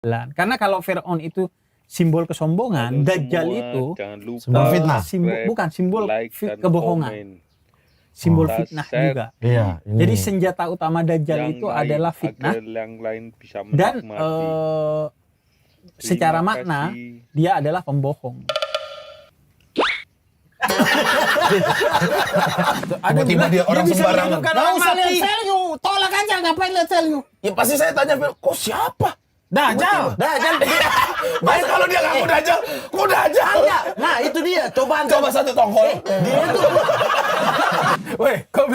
Karena kalau Fir'aun itu simbol kesombongan, Dajjal itu Simbol fitnah. bukan simbol kebohongan. Simbol fitnah juga. Iya. Jadi senjata utama Dajjal itu adalah fitnah dan secara makna dia adalah pembohong. Tiba-tiba dia orang sembarangan. Nggak usah lihat value, tolak aja, ngapain lihat value? Ya pasti saya tanya, kok siapa? Dajjal. Baik kalau dia ngaku Dajjal, kok Dajjal? Nah itu dia, coba satu tongkol. dia tuh Weh, kau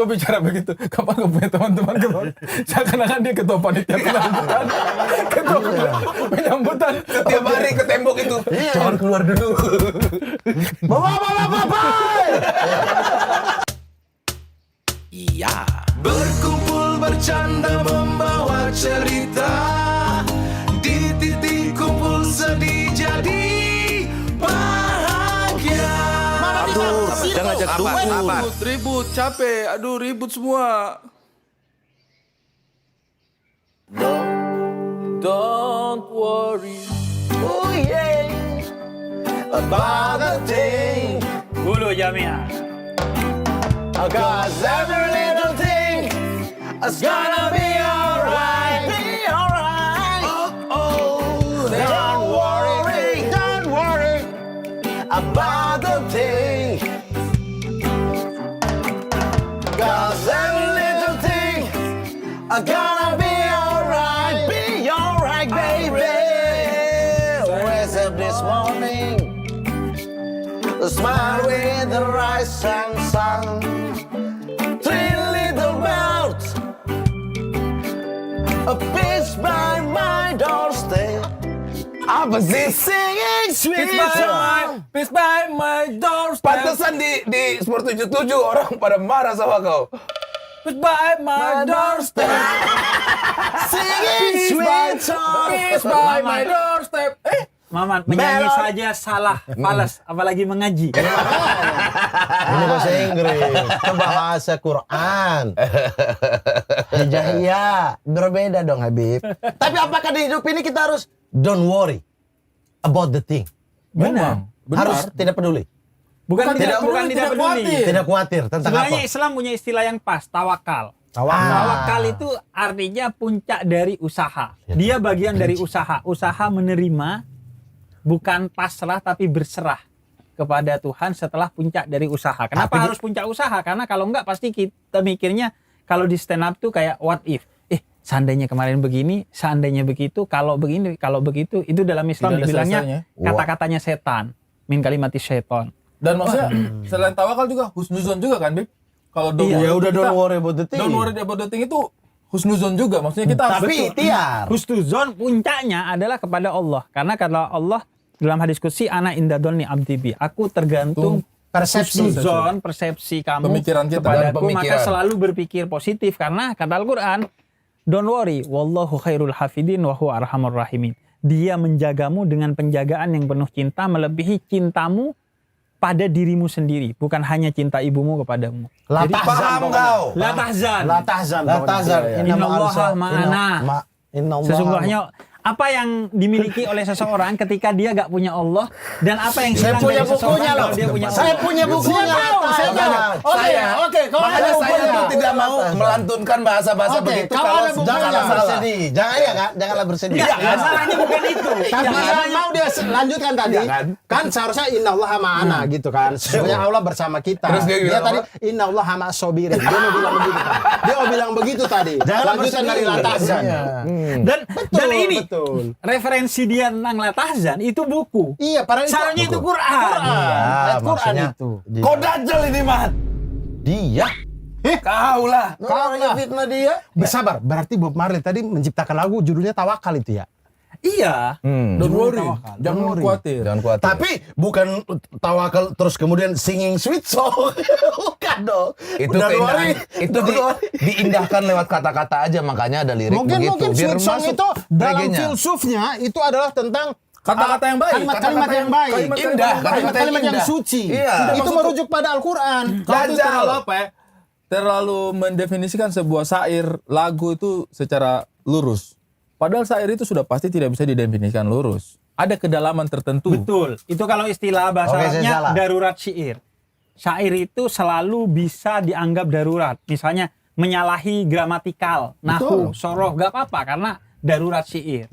bicara begitu. Kapan kau punya teman-teman keluar? Seakan-akan dia ketua panitia penyambutan. Ketua penyambutan. Setiap hari ke tembok itu. Jangan keluar dulu. bapak. Iya. Berkumpul bercanda membawa cerita. Di titik kumpul sedih jadi bahagia. Jangan ajak ribut, capek. Aduh, ribut semua. Don't worry. Oh yeah. About the thing. Hulu Jamiah. Cause every little thing is gonna be alright. Be alright. Oh, don't worry about the thing. Cause every little thing is gonna be alright. Be alright, baby. Wake up this morning, smile with the rising sun. A piece by my doorstep. Apa sih? Singing sweet song. Peace by my doorstep. Pantesan di Sport 77 orang pada marah sama kau. Peace by my doorstep. Singing sweet song. Peace by my doorstep. Maman, menyanyi saja salah, malas, apalagi mengaji. Ini bahasa Inggris, itu bahasa Quran. Hijaiyah, berbeda dong Habib. Tapi apakah di hidup ini kita harus don't worry about the thing? Benar. Harus tidak peduli. Bukan tidak peduli. Tidak khawatir tentang Sebenarnya apa? Islam punya istilah yang pas, tawakal. Tawakal itu artinya puncak dari usaha. Dia bagian dari usaha. Usaha menerima, bukan pasrah tapi berserah kepada Tuhan setelah puncak dari usaha. Kenapa harus puncak usaha? Karena kalau enggak pasti kita mikirnya kalau di stand up tuh kayak what if. Seandainya kemarin begini, seandainya begitu, kalau begini, kalau begitu. Itu dalam Islam dibilangnya kata-katanya setan. Min kalimati syaiton. Dan maksudnya selain tawakal juga husnuzon juga kan, Bib? Kalau Ya udah don't worry about the thing. Don't worry about the thing itu husnuzon juga. Maksudnya kita harus Tapi ikhtiar. Husnuzon puncaknya adalah kepada Allah. Karena kata Allah dalam hadis qudsi, ana inda dzanni abdi bi. Aku tergantung husnuzon, persepsi kamu Pemikiran kita kepadaku, dan pemikiran. maka selalu berpikir positif karena kata Al-Qur'an, don't worry, wallahu khairul hafidin wa huwa arhamur rahimin. Dia menjagamu dengan penjagaan yang penuh cinta melebihi cintamu pada dirimu sendiri, bukan hanya cinta ibumu kepadamu. La Jadi tahzan. La tahzan. La tahzan. Innallaha ma'ana. Sesungguhnya apa yang dimiliki oleh seseorang ketika dia gak punya Allah dan apa yang Saya hilang punya dari seseorang bukunya loh. kalau dia punya Allah. Saya punya bukunya. Oke. Kalau ada Makanya saya bukunya tuh tidak mau melantunkan bahasa-bahasa Oke, begitu kalau ada bukunya janganlah janganlah salah. bersedih. Janganlah bersedih. Tidak, masalahnya bukan itu. Tapi yang mau dia lanjutkan tadi, kan seharusnya innallaha ma'ana gitu kan. Sebenarnya Allah bersama kita. Terus dia bilang tadi innallaha ma'as sabirin. Dia mau bilang begitu kan. Dia mau bilang begitu tadi. Lanjutan dari latahzan. Dan ini betul. referensi dia tentang latahzan itu buku. Iya, padahal itu Caranya itu Quran. Ayat Quran maksudnya itu. Kau Dajjal ini, Mat. Dia. Kau lah. Kau fitnah dia. Bersabar. Berarti Bob Marley tadi menciptakan lagu judulnya Tawakal itu ya. Iya. don't worry. Jangan khawatir. Jangan khawatir. Tapi bukan tawakal terus kemudian singing sweet song. Bukan dong. Itu keindahan, itu diindahkan lewat kata-kata aja, makanya ada lirik begitu. Mungkin Biar sweet song masuk itu dalam reggae-nya. filsufnya itu adalah tentang Kata-kata yang baik. Kalimat-kalimat yang baik. Indah, Kalimat-kalimat yang indah. suci. Iya. Itu merujuk pada Al-Quran. Kalau itu Dajjal. terlalu apa ya? Terlalu mendefinisikan sebuah syair, lagu itu secara lurus. Padahal syair itu sudah pasti tidak bisa didefinisikan lurus. Ada kedalaman tertentu. Betul. Itu kalau istilah bahasa Oke, saya Arabnya salah. darurat syair. Syair itu selalu bisa dianggap darurat. Misalnya menyalahi gramatikal, nahu, soroh, gak apa-apa karena darurat syair.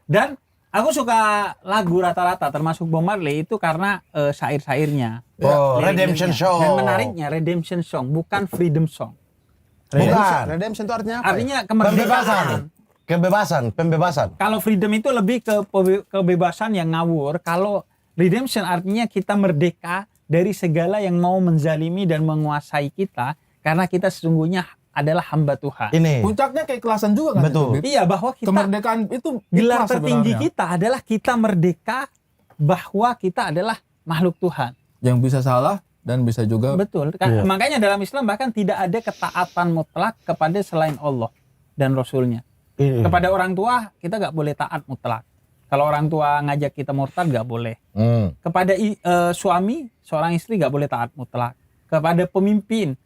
Dan aku suka lagu rata-rata termasuk Bob Marley itu karena syair-syairnya. Oh, Lirik-liriknya. Redemption Song. Dan menariknya Redemption Song bukan Freedom Song. Bukan. Redemption itu artinya apa? Artinya Pembebasan. kemerdekaan. Pembebasan. Kalau freedom itu lebih ke kebebasan yang ngawur. Kalau redemption artinya kita merdeka dari segala yang mau menzalimi dan menguasai kita karena kita sesungguhnya adalah hamba Tuhan. Ini. Puncaknya keikhlasan juga kan? Betul. itu, Bib? Iya, bahwa kita Kemerdekaan itu gelar ikhlas tertinggi sebenarnya. kita adalah kita merdeka bahwa kita adalah makhluk Tuhan. Yang bisa salah dan bisa juga Betul. Makanya dalam Islam bahkan tidak ada ketaatan mutlak kepada selain Allah dan Rasulnya. Kepada orang tua kita nggak boleh taat mutlak. Kalau orang tua ngajak kita murtad nggak boleh. Kepada suami, seorang istri nggak boleh taat mutlak. Kepada pemimpin,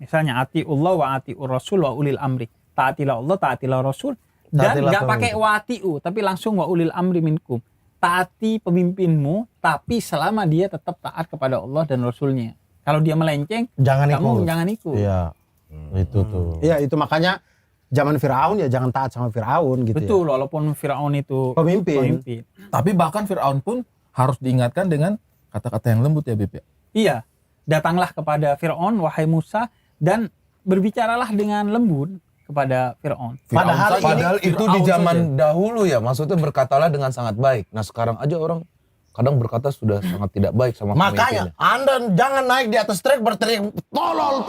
misalnya atiullah wa atiur rasul wa ulil amri. Taatilah Allah, taatilah Rasul. Dan Taatilah nggak pakai wa atiu, tapi langsung wa ulil amri minkum. Taati pemimpinmu, tapi selama dia tetap taat kepada Allah dan Rasulnya. Kalau dia melenceng, Jangan kamu ikut. jangan ikut. Iya. Itu tuh. Iya, itu makanya zaman Firaun ya jangan taat sama Firaun gitu Betul, walaupun Firaun itu Pemimpin. Tapi bahkan Fir'aun pun harus diingatkan dengan kata-kata yang lembut ya Bib ya. Iya, datanglah kepada Firaun wahai Musa dan berbicaralah dengan lembut kepada Firaun. Padahal itu di Fir'aun zaman saja. dahulu ya, maksudnya berkatalah dengan sangat baik. Nah sekarang aja orang kadang berkata sudah sangat tidak baik sama Makanya pemimpinnya. Anda jangan naik di atas trek berteriak tolol.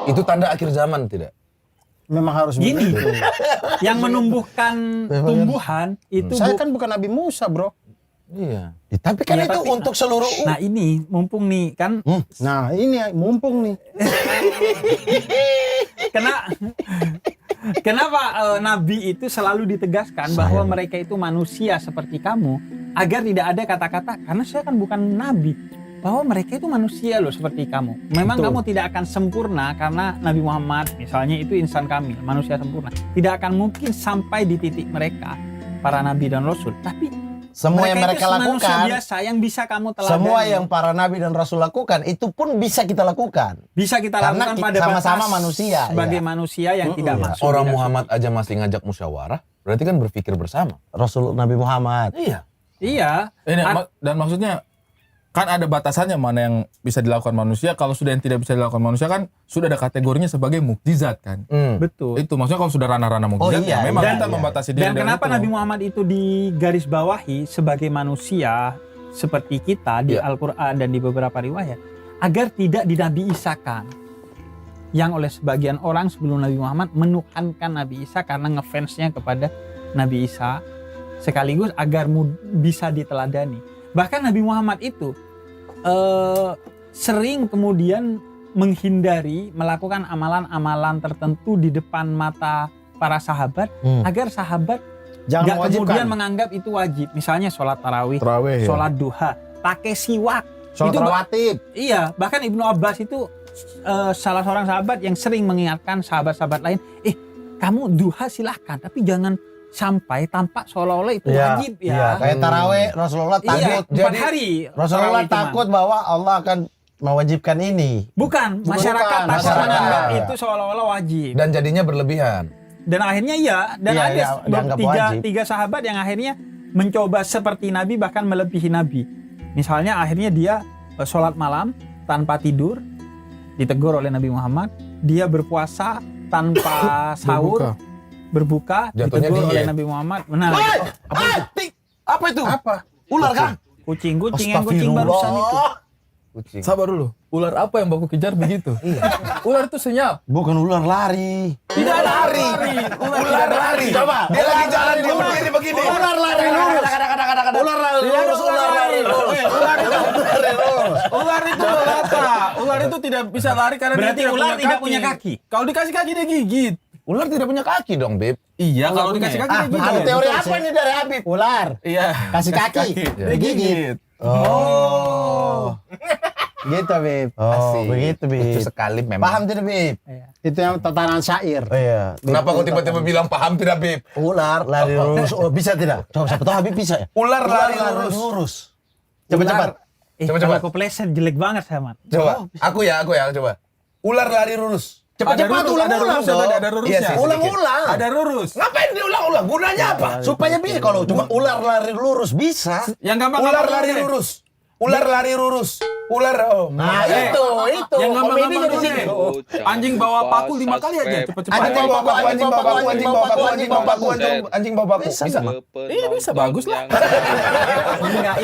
Itu tanda akhir zaman tidak? Memang harus Gini, begitu. yang menumbuhkan tumbuhan itu Saya kan bukan Nabi Musa, Bro. Iya. Ya, tapi kan Iya, itu tapi- untuk seluruh Nah ini mumpung nih kan Nah, ini mumpung nih. kenapa Nabi itu selalu ditegaskan bahwa mereka itu manusia seperti kamu agar tidak ada kata-kata karena saya kan bukan Nabi bahwa mereka itu manusia loh seperti kamu. Memang kamu tidak akan sempurna karena Nabi Muhammad misalnya itu insan kamil, manusia sempurna. Tidak akan mungkin sampai di titik mereka para nabi dan rasul. Tapi semua yang mereka itu manusia lakukan, biasa yang bisa kamu teladani. semua yang para nabi dan rasul lakukan itu pun bisa kita lakukan. bisa kita Karena lakukan pada sama-sama batas manusia, sebagai ya. manusia yang tidak masuk. Orang tidak Muhammad aja masih ngajak musyawarah, berarti kan berpikir bersama. Rasul Nabi Muhammad. Iya. Iya. Dan maksudnya kan ada batasannya mana yang bisa dilakukan manusia. Kalau sudah yang tidak bisa dilakukan manusia kan sudah ada kategorinya sebagai mukjizat kan. Betul. Itu maksudnya kalau sudah ranah-ranah mukjizat iya, ya memang iya, kita iya. membatasi diri Dan dari kenapa itu. Nabi Muhammad itu digarisbawahi sebagai manusia seperti kita di Iya. Al-Quran dan di beberapa riwayat agar tidak dinabi isakan. Yang oleh sebagian orang sebelum Nabi Muhammad menuhankan Nabi Isa karena ngefansnya kepada Nabi Isa sekaligus agar bisa diteladani. Bahkan Nabi Muhammad itu sering kemudian menghindari melakukan amalan-amalan tertentu di depan mata para sahabat agar sahabat Jangan nggak mewajibkan. kemudian menganggap itu wajib. Misalnya sholat tarawih, Tarawih, ya. sholat duha, pakai siwak. Sholat Itu rawatib. Iya, bahkan Ibnu Abbas itu salah seorang sahabat yang sering mengingatkan sahabat-sahabat lain, kamu duha silahkan, tapi jangan sampai tampak seolah-olah itu wajib ya. Iya, kayak taraweh Rasulullah Iya, takut. 4 hari. Rasulullah tarawih cuma. takut bahwa Allah akan mewajibkan ini. Bukan, masyarakat takut masyarakat. menganggap Iya. itu seolah-olah wajib. Dan jadinya berlebihan. Dan akhirnya iya, dan Iya, ada iya, dianggap wajib. tiga sahabat yang akhirnya mencoba seperti Nabi bahkan melebihi Nabi. Misalnya akhirnya dia sholat malam tanpa tidur, ditegur oleh Nabi Muhammad. Dia berpuasa tanpa sahur, berbuka, Jatuhnya ditegur oleh diet. Nabi Muhammad. Benar. Apa itu? Apa? Ular kan? Kucing yang kucing barusan itu. Kucing. Sabar dulu. Ular apa yang baku kejar begitu? Ular itu senyap. Bukan ular lari. Tidak lari. Ular lari. Coba. Dia lagi jalan dia berdiri begini. Ular lari lurus. Ular lari lurus. Ular lari lurus. Ular itu melata. Ular itu tidak bisa lari karena Berarti dia ular tidak punya kaki. Kalau dikasih kaki dia gigit. Ular tidak punya kaki dong, Beb. Iya, kalau punya dikasih ya? kaki dia gigit. Ada teori apa ini dari Habib? Ular. Iya. Kasih kaki. Dia gigit. Oh. Gitu, Bib. Oh, Asik. begitu, Bib. Lucu sekali memang. Paham tidak, Bib? Iya. Itu yang tatanan syair. Oh iya. Kenapa kau tiba-tiba bilang paham tidak, Bib? Ular lari lurus. Oh, bisa tidak? Coba siapa tahu Habib bisa ya? Ular lari lurus. lurus. Cepat-cepat. Coba. Aku pleset jelek banget sama. Coba. Aku ya, coba. Ular lari lurus. Cepat-cepat ulang-ulang dong. Ada rurusnya. Iya sih. Ulang-ulang. Ada rurus. Ngapain diulang-ulang? Gunanya apa? Supaya bisa kalau cuma ular lari lurus bisa. Yang gampang Ular lari lurus. Ular lari lurus. Ular Nah, itu. Yang Komedinya gampang di sini. Anjing bawa paku 5 kali aja cepet-cepet. Anjing bawa paku, anjing bawa paku, anjing bawa paku, anjing bawa paku, anjing bawa paku. Bisa. Iya bisa, bagus lah. Enggak,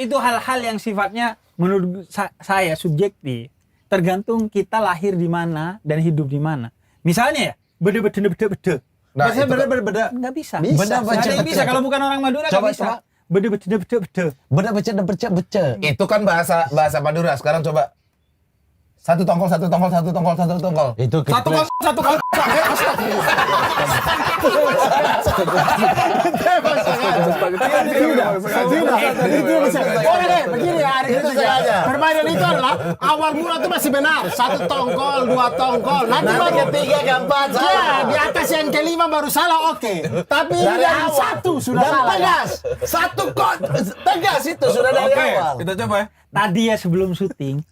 itu hal-hal yang sifatnya menurut saya subjektif. Tergantung kita lahir di mana dan hidup di mana. Misalnya ya, bede. Nah, Biasanya itu kan- beda-beda. Enggak bisa. Bisa. Beda, Nggak ada yang bisa kalau bukan orang Madura Coba, nggak bisa. Bede. Bener becek. Itu kan bahasa Madura. Sekarang coba. Satu tongkol. Itu Satu kali. Boleh deh, begini ya, hari Itu itu ya. saja. Permainan itu adalah awal mula itu masih benar. 1 tongkol, 2 tongkol. Nanti Nanti baru ketiga, keempat, ya, salah. di atas yang kelima baru salah, oke. Tapi ini Dari dari awal. 1 sudah Dan salah. Ya. tegas. Satu kok tegas itu sudah dari Oke, awal. kita coba ya. Tadi ya sebelum syuting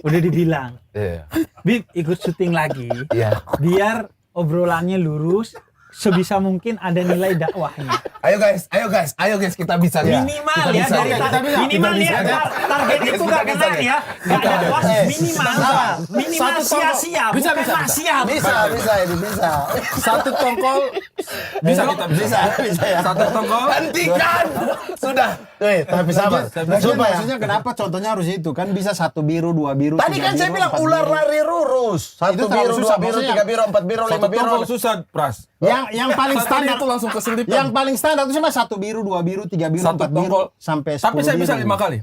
udah dibilang, Iya. Bib ikut syuting lagi. Iya. Biar obrolannya lurus, sebisa mungkin ada nilai dakwahnya. Ayo guys, kita bisa. Minimal Kita ya bisa. dari minimal Kita ya bisa. target itu nggak kena ya, nggak dakwah minimal Satu tongkol. sia-sia, Bisa, bukan bisa. maksiat. Bisa ini bisa. Satu tongkol. Bisa kita bisa. Bisa ya. Satu tongkol. Hentikan. Sudah. Tapi sabar. Coba ya. Maksudnya kenapa contohnya harus itu? Kan bisa 1 biru, 2 biru, Tadi 3 kan saya biru, bilang 4 ular biru. lari lurus. Satu Itu terlalu biru, susah, 2 biru, maksudnya. 3 biru, 4 biru, 5 Satu biru. tongkol susah, Pras. Yang paling Satu standar itu langsung keselip. Yang paling standar itu cuma 1 biru, 2 biru, 3 biru, Satu 4 biru tongkol. sampai 10 Tapi saya bisa biru. 5 kali.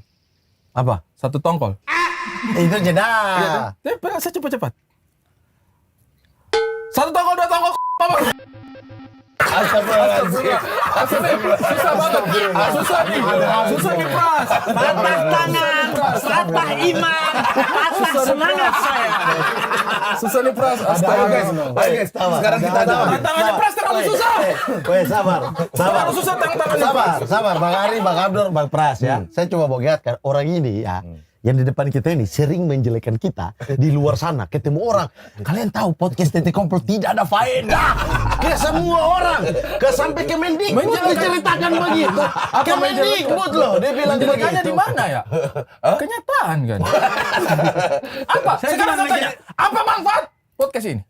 Apa? Satu tongkol. Itu jeda. Saya cepat-cepat. Satu tongkol, 2 tongkol. Astagfirullahaladzim. Susah banget. Susah nih, Pras. Patah tangan, patah iman, patah semangat saya. Susah nih, Pras. Ayo guys. Sekarang kita ada. Tangannya Pras terlalu susah. Weh, sabar. Terlalu susah tangan-tangannya. Sabar. Bang Ari, Bang Abdur, Bang Pras ya. Saya coba mau lihat orang ini ya. Yang di depan kita ini sering menjelekkan kita di luar sana ketemu orang. Kalian tahu podcast Titik Kompol tidak ada faedah ke semua orang. Ke sampai Kemendikbud diceritakan begitu. Kemendikbud loh dia bilang Menjelekannya begitu. di mana ya? Kenyataan kan. Apa? Sekarang saya tanya, apa manfaat podcast ini?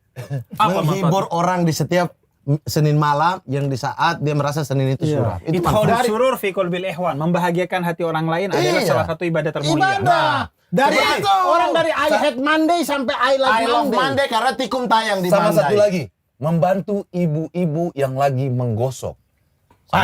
Apa Menghibur manfaat? orang di setiap Senin malam yang di saat dia merasa Senin itu suram. Itu Itu manfaat. surur fi qalbil ihwan, membahagiakan hati orang lain adalah Iya. salah satu ibadah termulia. Ibadah. Dari Itu. orang dari I hate Monday sampai I love I love Monday. Monday karena tikum tayang di Sama Mandai. satu lagi. Membantu ibu-ibu yang lagi menggosok.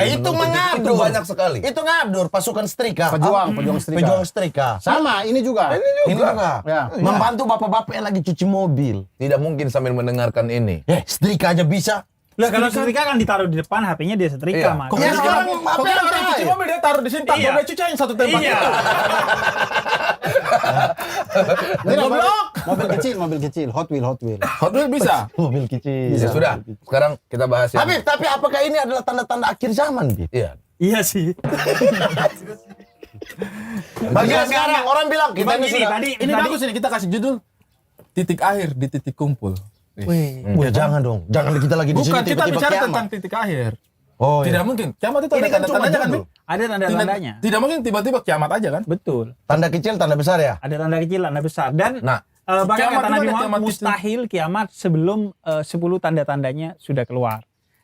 Itu mengabdur. Itu banyak sekali. Itu ngabdur pasukan setrika. Pejuang setrika. Pejuang setrika. Sama, ini juga. Ini juga. Ya. Membantu bapak-bapak yang lagi cuci mobil. Tidak mungkin sambil mendengarkan ini. Setrika aja bisa. Lah kalau setrika kan ditaruh di depan, HP-nya dia setrika, Iya. Mas. Kok Ya, kita sekarang kok apa kita yang orang cuci lain? mobil dia taruh di sini, tak Iya. boleh cuci yang satu tempat Iya. itu. Tidak, Goblok. mobil kecil, Hot Wheel. Hot Wheels bisa. Mobil kecil. Ya sudah. Sekarang kita bahas yang. Habib, tapi apakah ini adalah tanda-tanda akhir zaman, Bib? Iya. Iya sih. Bagian sekarang orang bilang kita Cuman ini gini, sudah. tadi Ini bagus ini kita kasih judul titik akhir di titik kumpul. Ya jangan dong. Jangan kita lagi di sini Bukan, kita tiba-tiba bicara kiamat. tentang titik akhir. Oh, iya. Tidak mungkin. Kiamat itu Ini ada kan cuma tanda-tandanya kan, judul. Bib? ada tanda-tandanya. Tidak mungkin tiba-tiba kiamat aja kan? Betul. Tanda kecil, tanda besar ya? Ada tanda kecil, tanda besar. Dan Nah, bahkan kiamat kata itu Nabi ada Muhammad, kiamat kecil. mustahil kiamat sebelum 10 tanda-tandanya sudah keluar.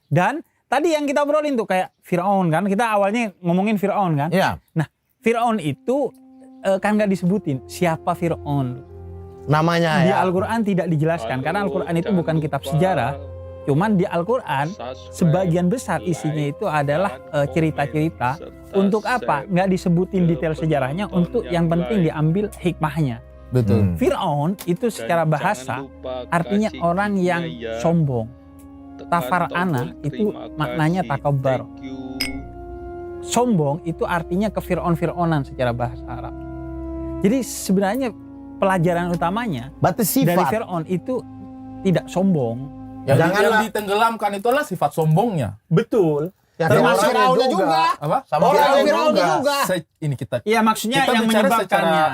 Dan tadi yang kita obrolin tuh kayak Fir'aun kan, kita awalnya ngomongin Fir'aun kan. Iya. Nah, Fir'aun itu kan nggak disebutin siapa Fir'aun. Namanya Di ya. Al-Quran tidak dijelaskan karena Al-Quran itu bukan kitab sejarah. Cuman di Al-Quran sebagian besar isinya itu adalah cerita-cerita. Untuk apa? Nggak disebutin detail sejarahnya, untuk yang penting diambil hikmahnya. Betul. Fir'aun itu secara bahasa artinya orang yang sombong. Tafar'ana itu maknanya takabbar. Sombong itu artinya kefir'aun-fir'aunan secara bahasa Arab. Jadi sebenarnya pelajaran utamanya Berarti dari sifat. Fir'aun itu tidak sombong. Yang ditenggelamkan itu adalah sifat sombongnya. Betul. Ya, Termasuk Firaunnya juga. Apa? Sama Orang Firaun juga. Ini kita Iya, maksudnya Kita yang bicara menyebabkannya.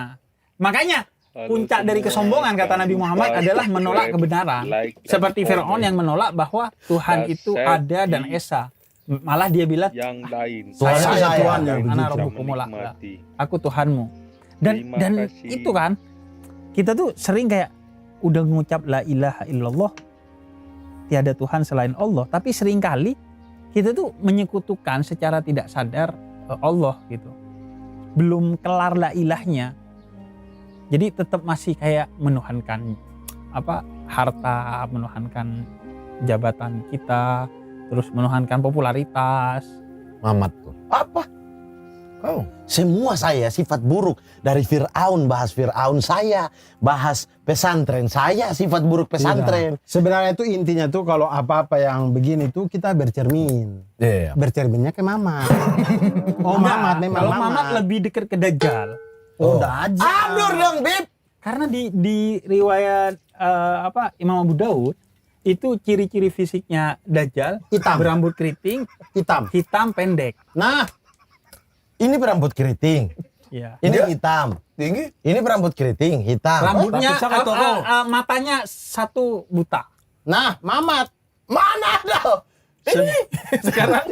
Makanya puncak dari kesombongan kata Nabi Muhammad adalah menolak kebenaran. Seperti Fir'aun yang menolak bahwa Tuhan itu ada dan esa. Malah dia bilang, yang lain. Tuhan saya saya. Tuhannya, Begitu. ana Bisa rabbukumul a'la. menikmati. Aku Tuhanmu. Dan Terima kasih. itu kan kita tuh sering kayak udah mengucap la ilaha illallah, tiada Tuhan selain Allah, tapi seringkali kita tuh menyekutukan secara tidak sadar Allah gitu. Belum kelar la ilahnya. Jadi tetap masih kayak menuhankan harta, menuhankan jabatan kita, terus menuhankan popularitas. Mamat tuh. Apa? Kau? Semua saya sifat buruk. Dari Fir'aun, bahas Fir'aun saya. Bahas pesantren saya, sifat buruk pesantren. Sebenarnya itu intinya tuh kalau apa-apa yang begini tuh kita bercermin. Iya. Bercerminnya ke Mamat. Oh, Enggak, Mamat memang kalau Mamat lebih dekat ke Dajjal. Oh, Dajjal. Abdur dong, Bib. Karena di riwayat Imam Abu Daud itu ciri-ciri fisiknya Dajjal Hitam. berambut keriting, Hitam. hitam pendek. Nah, Ini berambut keriting. Ya. Ini hitam. Tinggi? Ini berambut keriting, hitam. Rambutnya tapi saya kata kau. matanya satu buta. nah, Mamat. Mana ada? Ini sekarang.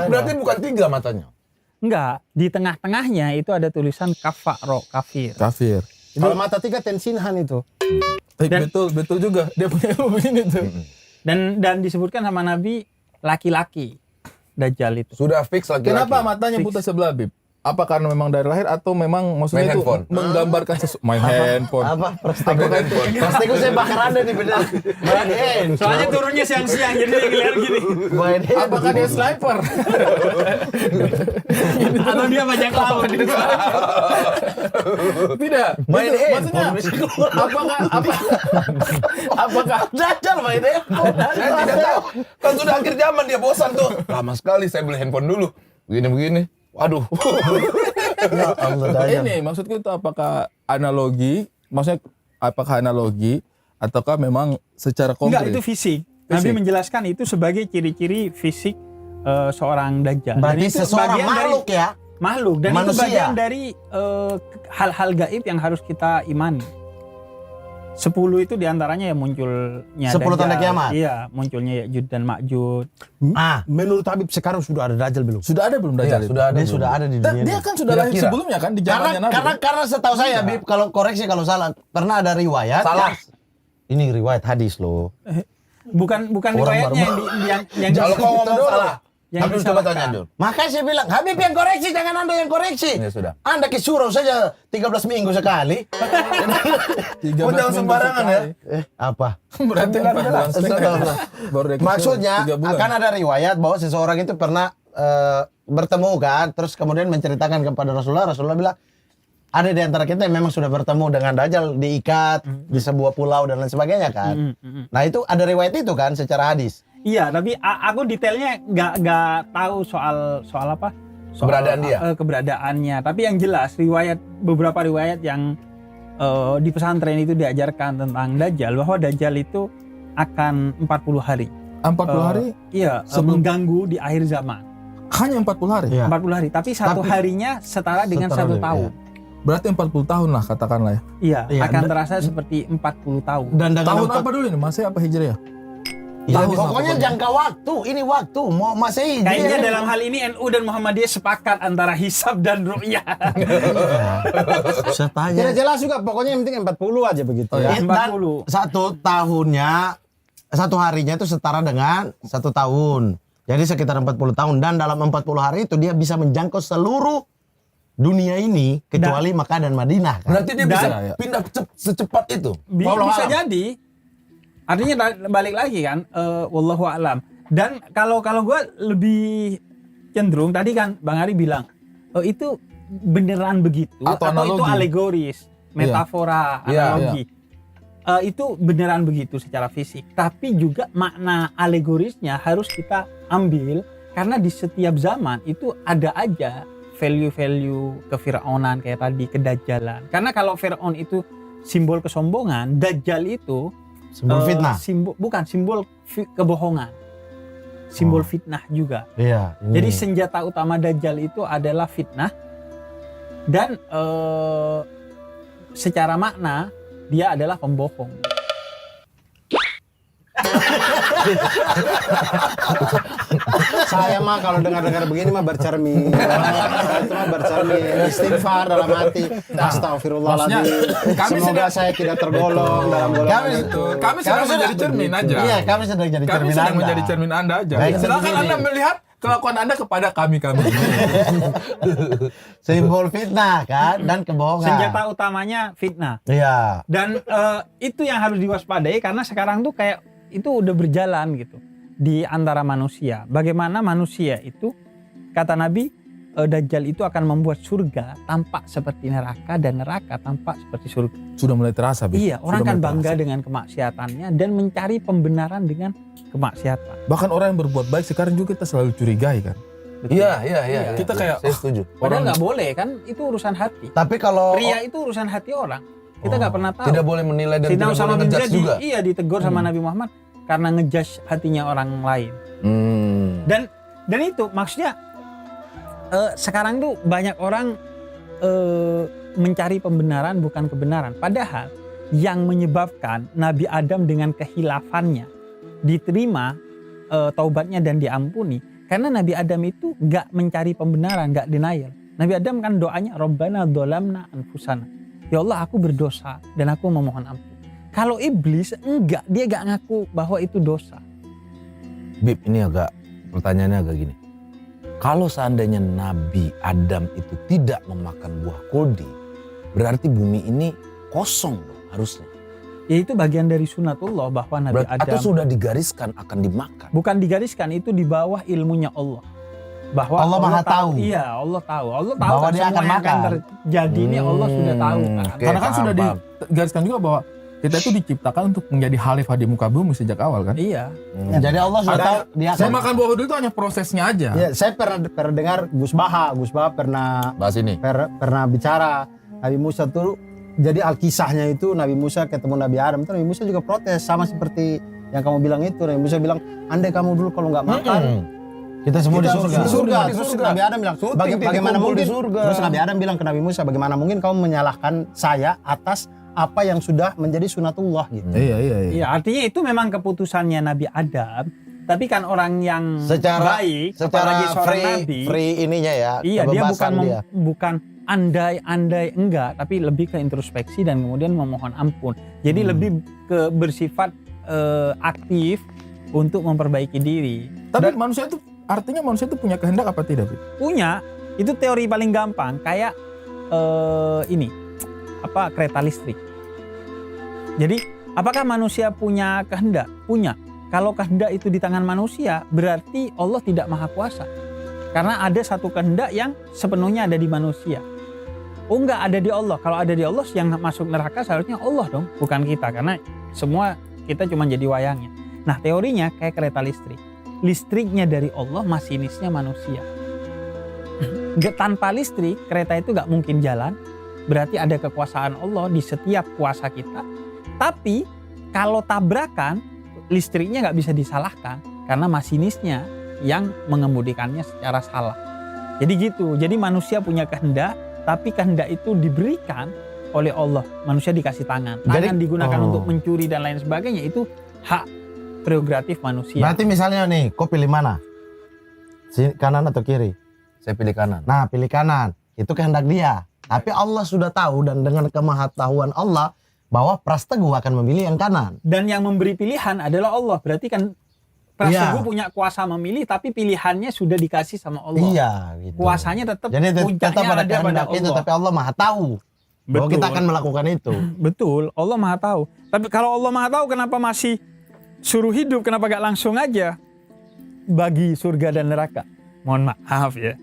Berarti bukan 3 matanya. Enggak, di tengah-tengahnya itu ada tulisan kafaro, kafir. kafir. Kalau mata 3 Tensinhan itu. Dan- Betul juga. Dia punya ilmu begini tuh. Dan disebutkan sama Nabi laki-laki Dajjal itu. Sudah fix lagi. Kenapa matanya buta sebelah, Bib? Apa karena memang dari lahir atau memang maksudnya Main itu handphone. menggambarkan main handphone? Apa? Pastiku saya bakar Anda nih bener. Main hand. Soalnya turunnya siang-siang jadi dia ngeliat gini. Main hand. Apakah dia sniper? Atau dia bajak laut. Tidak. Main Itu, hand. maksudnya apakah Dajjal main hand. Saya tidak tahu. Kan sudah akhir zaman dia bosan tuh. Lama sekali saya beli handphone dulu. Begini-begini. Waduh. Ya Allah, Dajjal. ini maksudku itu apakah analogi? Maksudnya apakah analogi ataukah memang secara Enggak, konkret? itu fisik. Nabi menjelaskan itu sebagai ciri-ciri fisik seorang Dajjal. Berarti itu seseorang bagian makhluk dari, ya. makhluk dan itu Manusia. bagian dari hal-hal gaib yang harus kita imani. 10 itu diantaranya yang munculnya 10 tanda kiamat? Iya, munculnya Ya'juj dan Ma'juj. Menurut Habib sekarang sudah ada Dajjal belum? Sudah ada belum Iya, Dajjal? sudah ada. Dia belum? sudah ada di Dan dunia. dia ini. kan sudah lahir Kira-kira. sebelumnya kan di zamannya Nabi. Karena setahu saya, Bib, kalau koreksi kalau salah, pernah ada riwayat. Salah. Ini riwayat hadis loh. Bukan Orang riwayatnya yang Kalau kau ngomong salah. yang Abdul coba disalahkan. tanya, Abdul. Makanya saya bilang, Habib yang koreksi, jangan Anda yang koreksi. Ya sudah. Anda kesuruh saja 13 minggu sekali. 13 Kau jangan minggu sembarangan ya. sekali. Apa? Berarti Kan 4 bulan setengah. Baru dia Maksudnya kesuruh, 3 bulan. akan ada riwayat bahwa seseorang itu pernah bertemu kan, terus kemudian menceritakan kepada Rasulullah. Rasulullah bilang, ada di antara kita yang memang sudah bertemu dengan Dajjal, diikat di sebuah pulau dan lain sebagainya kan. Nah itu ada riwayat itu kan secara hadis. Iya, tapi aku detailnya nggak tahu soal apa? Soal Keberadaan dia. Keberadaannya. Tapi yang jelas beberapa riwayat yang di pesantren itu diajarkan tentang Dajjal, bahwa Dajjal itu akan 40 hari. 40 hari? Iya, Sebelum- mengganggu di akhir zaman. Hanya 40 hari? Iya. 40 hari, tapi satu harinya setara dengan setara 1 dengan- tahun. Berarti 40 tahun lah katakanlah ya. Iya, Iya, akan terasa seperti 40 tahun. Dan dengan Tahun empat- apa dulu ini? Masehi apa Hijriah? Ya, Tahun pokoknya apa? jangka waktu, ini waktu mau Masehi. Kayaknya Dia- dalam hal ini NU dan Muhammadiyah sepakat antara hisab dan ru'yah. Saya tanya. Tidak jelas juga, pokoknya yang penting 40 aja begitu. Oh, ya. ya. Dan 40. satu tahunnya, satu harinya itu setara dengan 1 tahun. Jadi sekitar 40 tahun. Dan dalam 40 hari itu dia bisa menjangkau seluruh dunia ini kecuali Makkah dan Madinah. Kan? Berarti dia bisa Dan- pindah secepat itu. Wallahu Bisa alam. jadi. Artinya balik lagi kan, wallahu alam. Dan kalau gue lebih cenderung tadi kan Bang Ari bilang itu beneran begitu Atau itu analogi. alegoris, metafora, Iya. analogi. Itu beneran begitu secara fisik, tapi juga makna alegorisnya harus kita ambil karena di setiap zaman itu ada aja value-value kefiraunan kayak tadi, kedajjalan. Karena kalau Firaun itu simbol kesombongan, Dajjal itu Simbol fitnah. simbol kebohongan. Simbol fitnah juga. Iya. Jadi senjata utama Dajjal itu adalah fitnah dan secara makna dia adalah pembohong. Saya mah kalau dengar-dengar begini mah bercermin. Saya itu mah bercermin, istighfar dalam hati. Astagfirullahaladzim. kami Semoga saya tidak tergolong dalam golongan itu. Kami sedang menjadi cermin aja. Iya, kami sedang jadi Kami cermin sedang Anda. menjadi cermin Anda aja. Baik, Silakan begini. Anda melihat kelakuan Anda kepada kami. Simbol fitnah kan dan kebohongan. Senjata utamanya fitnah. Iya. Dan itu yang harus diwaspadai karena sekarang tuh kayak itu udah berjalan gitu di antara manusia. Bagaimana manusia itu, kata Nabi, Dajjal itu akan membuat surga tampak seperti neraka dan neraka tampak seperti surga. Sudah mulai terasa, Bib. Iya, orang Sudah kan mulai bangga terasa. dengan kemaksiatannya dan mencari pembenaran dengan kemaksiatan. Bahkan orang yang berbuat baik sekarang juga kita selalu curigai kan. Iya. Kita kayak, saya setuju. Padahal nggak boleh kan, itu urusan hati. Tapi kalau Ria itu urusan hati orang. Kita nggak pernah tahu. Tidak boleh menilai dan Sayyidina tidak Usama boleh bin ngejudge Zaid juga. iya ditegur sama Nabi Muhammad karena ngejudge hatinya orang lain. Dan itu maksudnya sekarang tuh banyak orang mencari pembenaran bukan kebenaran. Padahal yang menyebabkan Nabi Adam dengan kehilafannya diterima taubatnya dan diampuni karena Nabi Adam itu gak mencari pembenaran, gak denial. Nabi Adam kan doanya Rabbana dzolamna anfusana. Ya Allah, aku berdosa dan aku memohon ampun. Kalau iblis enggak, dia gak ngaku bahwa itu dosa. Bib, ini pertanyaannya agak gini. Kalau seandainya Nabi Adam itu tidak memakan buah kuldi, berarti bumi ini kosong dong harusnya. Ya itu bagian dari sunatullah bahwa Nabi Adam Atau sudah digariskan akan dimakan. bukan digariskan, itu di bawah ilmunya Allah. Bahwa Allah Maha tahu. Iya, Allah tahu. Allah tahu Bahwa kan dia semua akan yang akan makan. terjadi ini Allah sudah tahu kan. Oke. Karena kan paham, sudah paham. digariskan juga bahwa kita itu diciptakan untuk menjadi khalifah di muka bumi sejak awal kan. Iya. jadi Allah sudah tahu dia Saya akan makan buah kuldi itu hanya prosesnya aja. Ya, saya pernah dengar Gus Baha pernah Bahas ini. pernah bicara Nabi Musa tuh, jadi alkisahnya itu Nabi Musa ketemu Nabi Adam itu Nabi Musa juga protes sama seperti yang kamu bilang itu. Nabi Musa bilang, andai kamu dulu kalau nggak makan kita semua di kita surga. di surga. Di Terus surga. Nabi Adam bilang, Titik bagaimana kumpul mungkin? di surga. Terus Nabi Adam bilang ke Nabi Musa, bagaimana mungkin kamu menyalahkan saya atas apa yang sudah menjadi sunatullah gitu. Iya. Iya, artinya itu memang keputusannya Nabi Adam. Tapi kan orang yang baik, apalagi secara seorang Nabi, free ininya ya. iya dia kebebasan bukan andai-andai enggak, tapi lebih ke introspeksi dan kemudian memohon ampun. Jadi lebih ke bersifat aktif untuk memperbaiki diri. Tapi manusia itu artinya manusia itu punya kehendak apa tidak, Bib? Punya, itu teori paling gampang kayak kereta listrik. Jadi apakah manusia punya kehendak? Punya. Kalau kehendak itu di tangan manusia, berarti Allah tidak maha kuasa. Karena ada satu kehendak yang sepenuhnya ada di manusia. Oh enggak, ada di Allah. Kalau ada di Allah, yang masuk neraka seharusnya Allah dong, bukan kita. Karena semua kita cuma jadi wayangnya. Nah teorinya kayak kereta listrik. Listriknya dari Allah, masinisnya manusia. Tanpa listrik, kereta itu gak mungkin jalan. Berarti ada kekuasaan Allah di setiap kuasa kita. Tapi kalau tabrakan, listriknya gak bisa disalahkan. Karena masinisnya yang mengemudikannya secara salah. Jadi gitu. Jadi manusia punya kehendak, tapi kehendak itu diberikan oleh Allah. Manusia dikasih tangan. Tangan digunakan untuk mencuri dan lain sebagainya. Itu hak prerogatif manusia. Berarti misalnya nih, kau pilih mana? Kanan atau kiri? Saya pilih kanan. Nah, pilih kanan. Itu kehendak dia. Tapi Allah sudah tahu dan dengan kemahatauan Allah bahwa Prasteguh akan memilih yang kanan. Dan yang memberi pilihan adalah Allah. Berarti kan Prasteguh punya kuasa memilih, tapi pilihannya sudah dikasih sama Allah. Iya, gitu. Kuasanya tetap, Jadi puncaknya tetap ada ada pada kehendak itu, Allah. tapi Allah Maha tahu bahwa Betul. kita akan melakukan itu. Betul, Allah Maha tahu. Tapi kalau Allah Maha tahu, kenapa masih suruh hidup? Kenapa gak langsung aja bagi surga dan neraka? Mohon maaf ya.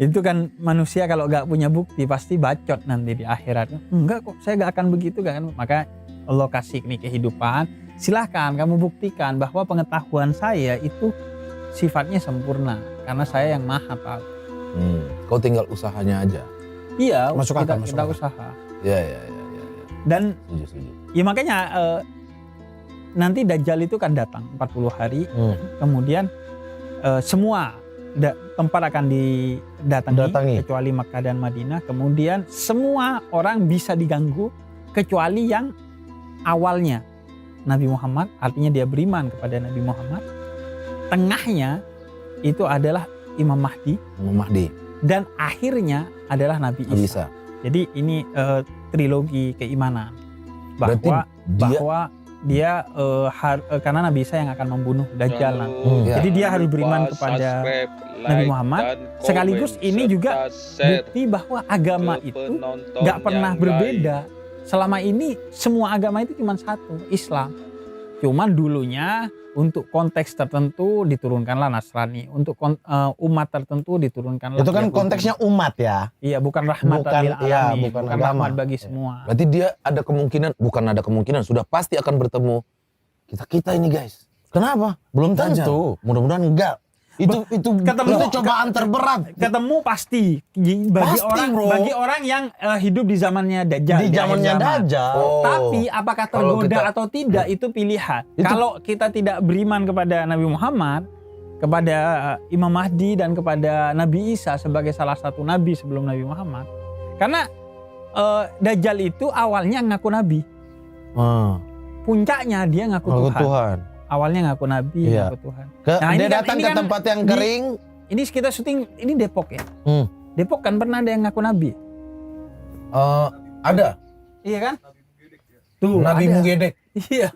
Itu kan manusia kalau gak punya bukti pasti bacot nanti di akhirat. Enggak kok, saya gak akan begitu kan. Maka Allah kasih nih kehidupan. Silahkan kamu buktikan bahwa pengetahuan saya itu sifatnya sempurna. Karena saya yang Maha tahu. Kau tinggal usahanya aja. Iya, Masuk kita, akal, masuk kita akal. usaha. Ya. Dan Setuju. ya makanya nanti Dajjal itu kan datang 40 hari, kemudian semua tempat akan didatangi kecuali Makkah dan Madinah. Kemudian semua orang bisa diganggu kecuali yang awalnya Nabi Muhammad, artinya dia beriman kepada Nabi Muhammad. Tengahnya itu adalah Imam Mahdi, dan akhirnya adalah Nabi Nggak Isa. bisa. Jadi ini trilogi keimanan Berarti bahwa dia karena Nabi Isa yang akan membunuh Dajjal nanti. Ya. Jadi dia harus beriman kepada Nabi Muhammad. Sekaligus ini juga bukti bahwa agama itu nggak pernah berbeda. Selama ini semua agama itu cuma satu, Islam. Cuman dulunya untuk konteks tertentu diturunkanlah Nasrani, untuk umat tertentu diturunkanlah. Itu kan Yahudi. konteksnya umat ya. Iya, bukan rahmat lil alamin, bukan bukan agama. rahmat bagi semua. Berarti dia ada kemungkinan sudah pasti akan bertemu kita ini guys. Kenapa? Belum Dajjal. tentu. Mudah-mudahan enggak. Itu cobaan terberat. Ketemu pasti Pasti, bro. bagi orang yang hidup di zamannya Dajjal. Di akhir zamannya zaman. Dajjal. Tapi apakah Kalau tergoda kita- atau tidak itu pilihan. Kalau kita tidak beriman kepada Nabi Muhammad, kepada Imam Mahdi dan kepada Nabi Isa sebagai salah satu nabi sebelum Nabi Muhammad. Karena Dajjal itu awalnya ngaku nabi. Puncaknya dia ngaku Tuhan. Awalnya ngaku nabi, Iya. ngaku Tuhan. Dia ini datang ke tempat yang kering. Ini kita syuting, ini Depok ya. Depok kan pernah ada yang ngaku nabi. Ada Iya kan? Tuh, Nabi ada. Mugedek. Iya.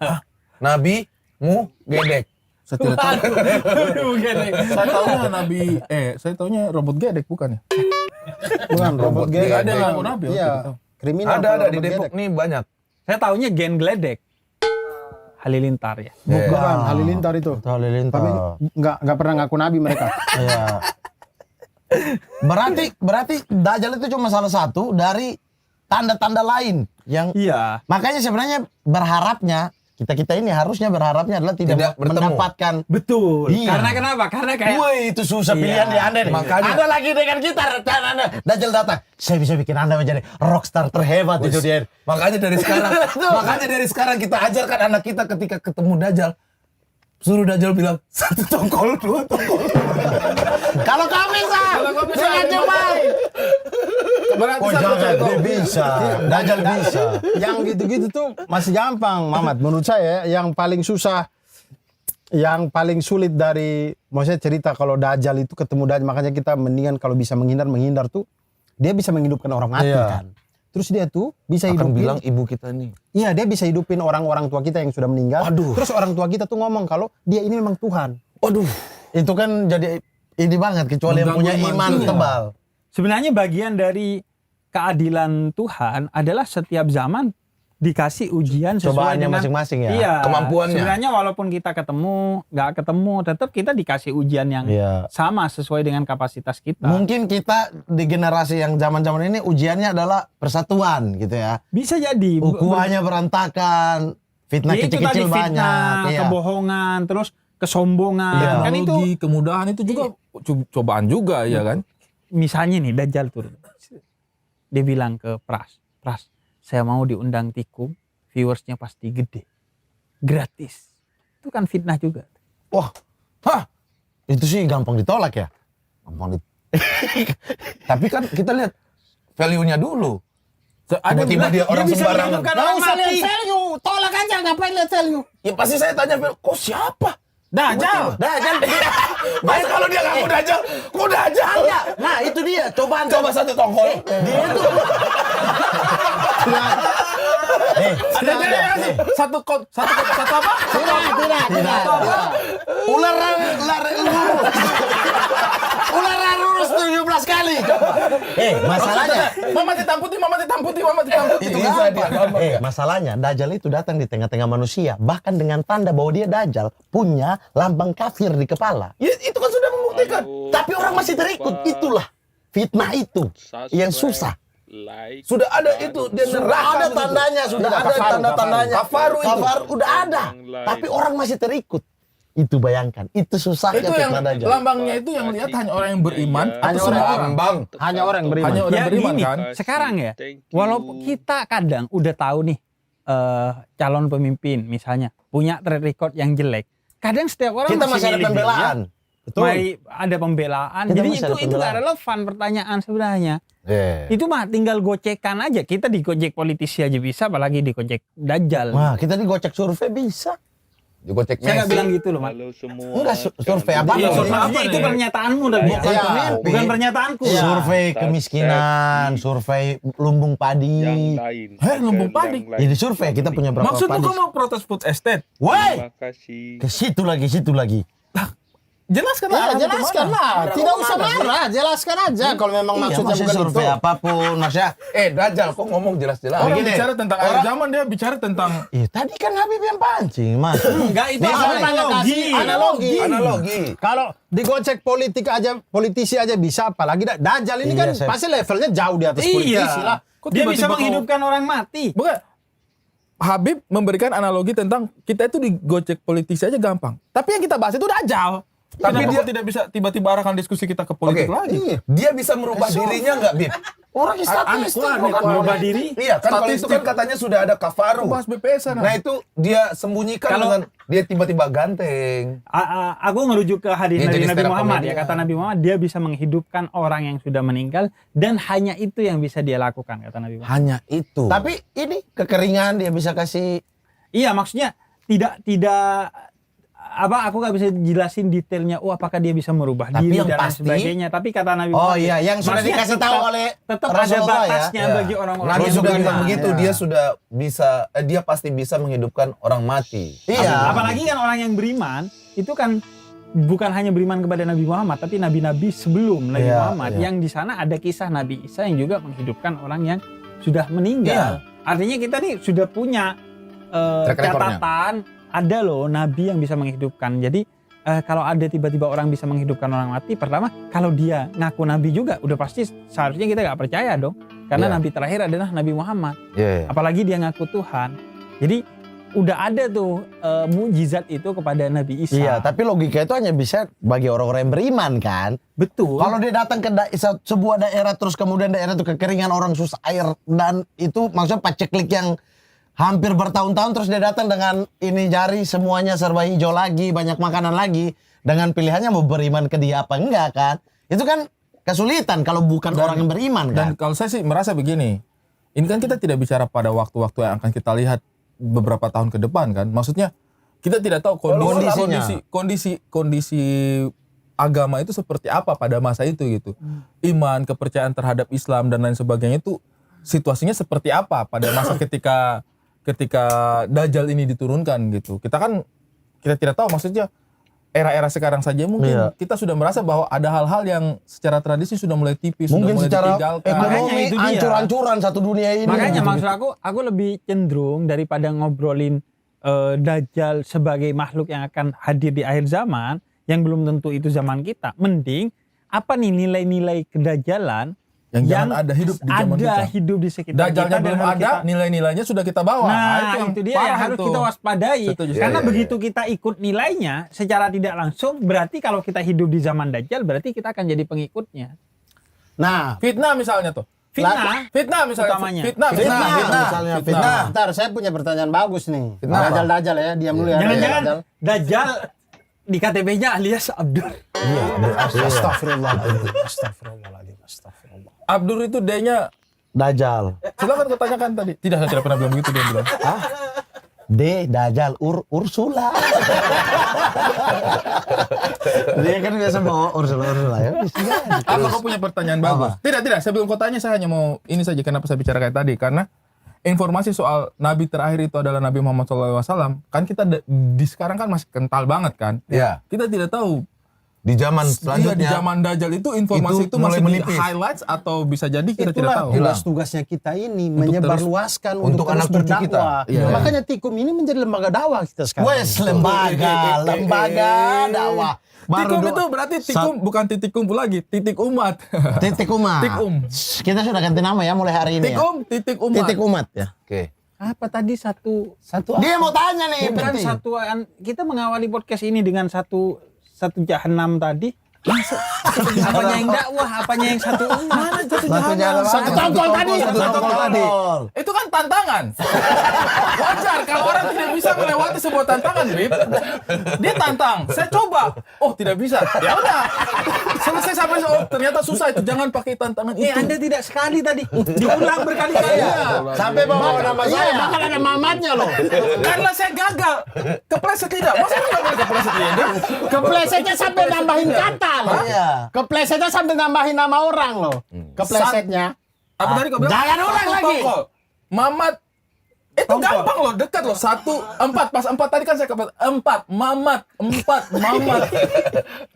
Nabi Mugedek. Saya tidak tahu. Bukan. Saya tahunya Nabi, saya tahunya robot gedek bukan ya? Bukan robot Gedek. gedek. Ada yang ngaku nabi. Iya. Kriminal. Ada kalau di robot Depok gedek. nih banyak. Saya taunya Gen Gledek. Halilintar ya. Bukan Halilintar itu. Halilintar. Tapi nggak pernah ngaku nabi mereka. Iya. Berarti Dajjal itu cuma salah satu dari tanda-tanda lain yang Iya. makanya sebenarnya berharapnya kita ini harusnya berharapnya adalah tidak Tidak bertemu. mendapatkan. Betul. Iya. Karena kenapa? Karena kayak Woi, itu susah pilihan Iya. di Anda nih. Makanya- Ada lagi dengan gitar dan Anda Dajjal datang. Saya bisa bikin Anda menjadi rockstar terhebat itu dia. Makanya dari sekarang kita ajarkan anak kita ketika ketemu Dajjal, suruh Dajjal bilang 1 tongkol 2 tongkol. Kalau kau bisa, dengan cepat. Berarti Oh jangan, dia bisa. Dajjal bisa. Yang gitu-gitu tuh masih gampang, Mamat. Menurut saya yang paling susah, yang paling sulit dari, maksudnya cerita kalau Dajjal itu ketemu Dajjal, makanya kita mendingan kalau bisa menghindar tuh, dia bisa menghidupkan orang mati Iya. kan. Terus dia tuh bisa Akan hidupin, bilang ibu kita nih. iya dia bisa hidupin orang-orang tua kita yang sudah meninggal. Aduh. Terus orang tua kita tuh ngomong kalau dia ini memang Tuhan. Waduh, itu kan jadi ini banget kecuali yang punya Mengganggu iman imannya. tebal. sebenarnya bagian dari keadilan Tuhan adalah setiap zaman dikasih ujian sesuai Cobaannya dengan masing-masing ya. Iya, Kemampuannya. Sebenarnya walaupun kita nggak ketemu, tetap kita dikasih ujian yang Iya. sama sesuai dengan kapasitas kita. Mungkin kita di generasi yang zaman-zaman ini ujiannya adalah persatuan gitu ya. Bisa jadi Ukurannya berantakan, fitnah Ya, itu tadi kecil-kecil fitnah, banyak. Iya. kebohongan, terus kesombongan. Iya. Kan itu Teknologi, kemudahan itu juga cobaan juga ya kan? misalnya nih Dajjal turun. Dia bilang ke Pras, saya mau diundang tikung, viewersnya pasti gede. Gratis. Itu kan fitnah juga. Wah, itu sih gampang ditolak ya. Tapi kan kita lihat value-nya dulu. Ada Tiba-tiba dia orang bisa sembarangan. menghidupkan orang mati. value, tolak aja, ngapain lihat value? Ya pasti saya tanya, kok siapa? Dajjal. Baik kalau dia ngaku Dajjal, kok Dajjal? Nah, itu dia cobaan. Coba 1 tongkol. Dia itu. satu apa? Tidak. Ularan lurus 17 kali. Masalahnya. Mama ditamputi. Itu bisa dia. Masalahnya Dajjal itu datang di tengah-tengah manusia, bahkan dengan tanda bahwa dia Dajjal punya lambang kafir di kepala. Ya, itu kan sudah membuktikan. Tapi orang masih terikut. Itulah fitnah itu yang susah. Sudah ada itu dia Sudah neraka ada begitu. tandanya, sudah ada Kafaru, tanda-tandanya. kafaru itu. Kafar udah ada. Tapi orang masih terikut. Itu bayangkan, itu susahnya Itu yang fitnah Dajjal. lambangnya itu yang lihat hanya orang yang beriman atau Hanya semua orang. orang? Lambang. Hanya orang yang beriman. Hanya orang Ya beriman gini, kan? sekarang ya, walaupun kita kadang udah tahu nih calon pemimpin misalnya punya track record yang jelek, kadang setiap orang Kita masih ada milih pembelaan. dia. Mari ada pembelaan. Kita Jadi masih ada itu nggak pembelaan. relevan pertanyaan sebenarnya. Iya. Itu mah tinggal gocekan aja. Kita digojek politisi aja bisa, apalagi digojek Dajjal. Wah, kita digocek survei bisa. Digocek Saya nggak Messi. bilang gitu loh, Mat. Enggak, survei apa? Iya, Apa maksudnya itu pernyataanmu dan bukan Iya. bukan pernyataanku. Iya. Survei kemiskinan, survei lumbung padi. Lumbung padi. Jadi survei kita punya berapa Maksudmu padi? kau mau protes food estate? Woi, kasih. ke situ lagi. Jelaskan Ya, arahnya jelaskan kemana. lah. Tidak usah marah, jelaskan aja kalau memang maksudnya bukan survei itu. apapun, maksudnya. Dajjal kok ngomong jelas-jelas. Orang Begini, bicara tentang akhir zaman, dia bicara tentang Iya, tadi kan Habib yang pancing, Mas. Enggak, itu Nih, saya tanya kasih analogi. Analogi. Kalau digocek politisi aja bisa, apalagi Dajjal ini Iya, kan saya- pasti levelnya jauh di atas politisi lah. Kok Dia bisa tiba-tiba menghidupkan orang mati. Bukan. Habib memberikan analogi tentang kita itu digocek politisi aja gampang. Tapi yang kita bahas itu Dajjal. Tapi dia tidak bisa tiba-tiba arahkan diskusi kita ke politik lagi. Dia bisa merubah dirinya nggak, Bib? Orang statistik aneh, kan merubah diri. Iya, kan kalau itu Statistik. kan katanya sudah ada kafaru. Bahas BPS Nah itu dia sembunyikan Kalau- dengan dia tiba-tiba ganteng. Aku ngerujuk ke hadis Dia dari jadi Nabi stand up Muhammad comedy. ya. Kata Nabi Muhammad, dia bisa menghidupkan orang yang sudah meninggal dan hanya itu yang bisa dia lakukan, kata Nabi Muhammad. Hanya itu. Tapi ini kekeringan dia bisa kasih. Iya, maksudnya tidak aku nggak bisa jelasin detailnya. apakah dia bisa merubah Tapi diri yang dan lain pasti- sebagainya. Tapi kata Nabi Oh Muhammad, iya, yang sudah maksudnya dikasih tahu oleh tetap ada Rasulullah ya. batasnya Ya. bagi orang-orang Nabi yang sudah beriman. bilang begitu, Ya. dia sudah bisa, dia pasti bisa menghidupkan orang mati. Iya. Apalagi kan orang yang beriman itu kan bukan hanya beriman kepada Nabi Muhammad, tapi nabi-nabi sebelum Nabi Iya, Muhammad. iya. Yang di sana ada kisah Nabi Isa yang juga menghidupkan orang yang sudah meninggal. Artinya kita nih sudah punya Track recordnya. catatan, ada loh nabi yang bisa menghidupkan. Jadi kalau ada tiba-tiba orang bisa menghidupkan orang mati, pertama kalau dia ngaku nabi juga, udah pasti seharusnya kita nggak percaya dong. Karena Iya. nabi terakhir adalah Nabi Muhammad. Iya. Apalagi dia ngaku Tuhan. Jadi udah ada tuh mukjizat itu kepada Nabi Isa. Iya, tapi logika itu hanya bisa bagi orang-orang yang beriman kan. Betul. Kalau dia datang ke sebuah daerah terus kemudian daerah itu kekeringan, orang susah air dan itu maksudnya paceklik yang hampir bertahun-tahun, terus dia datang dengan ini jari semuanya serba hijau lagi, banyak makanan lagi, dengan pilihannya mau beriman ke dia apa enggak kan. Itu kan kesulitan kalau bukan orang yang beriman kan. Dan kalau saya sih merasa begini, ini kan kita tidak bicara pada waktu-waktu yang akan kita lihat beberapa tahun ke depan kan. Maksudnya kita tidak tahu Kondisinya. kondisi agama itu seperti apa pada masa itu gitu. Iman, kepercayaan terhadap Islam dan lain sebagainya itu situasinya seperti apa pada masa ketika Dajjal ini diturunkan gitu. Kita tidak tahu, maksudnya era-era sekarang saja mungkin Iya. kita sudah merasa bahwa ada hal-hal yang secara tradisi sudah mulai tipis, Mungkin sudah mulai secara ditinggalkan. Makanya ekonomi itu dia. hancur-hancuran satu dunia ini. Makanya Gitu. maksud aku lebih cenderung daripada ngobrolin Dajjal sebagai makhluk yang akan hadir di akhir zaman, yang belum tentu itu zaman kita. Mending apa nih nilai-nilai kedajalan yang jangan ada hidup di zaman kita. hidup di sekitar Dajjalnya kita dan belum harus ada, kita- nilai-nilainya sudah kita bawa. Nah, itu dia yang parah harus itu. kita waspadai. Setuju. Karena Iya, begitu kita ikut nilainya secara tidak langsung, berarti kalau kita hidup di zaman Dajjal, berarti kita akan jadi pengikutnya. Nah, Fitnah misalnya tuh. Fitnah. Fitnah misalnya. Utamanya. Fitnah. Misalnya fitnah. ntar saya punya pertanyaan bagus nih. Kenapa? Dajjal ya, diam dulu ya. Jangan-jangan Dajjal. Dajjal di KTP-nya alias Abdur. Astagfirullahaladzim. Astagfirullahaladzim. Astagfirullah. Abdur itu D-nya, Dajjal. silakan kau tanyakan tadi. Tidak, saya tidak pernah bilang begitu, dia bilang. D Dajjal Ursula. Dia kan biasa bawa Ursula ya. Apa kau punya pertanyaan bagus? Tidak, sebelum kau tanya saya hanya mau ini saja kenapa saya bicara kayak tadi, karena informasi soal Nabi terakhir itu adalah Nabi Muhammad SAW, kan kita di sekarang kan masih kental banget kan. Iya. Kita tidak tahu Di zaman Iya, di selanjutnya. zaman Dajjal itu informasi itu itu mulai masih di menipis. highlights atau bisa jadi kita tidak Itulah tahu. tugas-tugasnya kita ini menyebarluaskan untuk terus anak cucu kita. berdakwah. Iya. Makanya Tikum ini menjadi lembaga dakwah kita sekarang. Wes lembaga dakwah. Tikum Baru itu berarti tikum bukan titik kumpul lagi, titik umat. titik umat. Titik Kita sudah ganti nama ya mulai hari ini. Tikum, titik umat. Titik umat ya. Oke. apa tadi satu Dia mau tanya nih, bukan penting. kita mengawali podcast ini dengan satu jahanam tadi. Apanya yang dakwah, apanya yang satu mana Satu tongkol tadi. Itu kan tantangan. Wajar kalau orang tidak bisa melewati sebuah tantangan, Bib. Dia tantang, saya coba. Oh, tidak bisa. Ya udah. Selesai sampai ternyata susah itu. Jangan pakai tantangan itu. Anda tidak sekali tadi diulang berkali-kali. Sampai bawa nama saya. Bahkan ada mamatnya loh. Karena saya gagal. Kepleset tidak. Masa nggak boleh kepleset tidak? Keplesetnya sampai nambahin kata loh. Iya. Keplesetnya sampai nambahin nama orang loh. Keplesetnya. Apa tadi kau bilang? Jangan ulang Satu lagi. tongkol. Mamat. Itu gampang loh, dekat loh. 1, 4. Pas 4 tadi kan saya kepleset. 4. Mamat. 4. Mamat.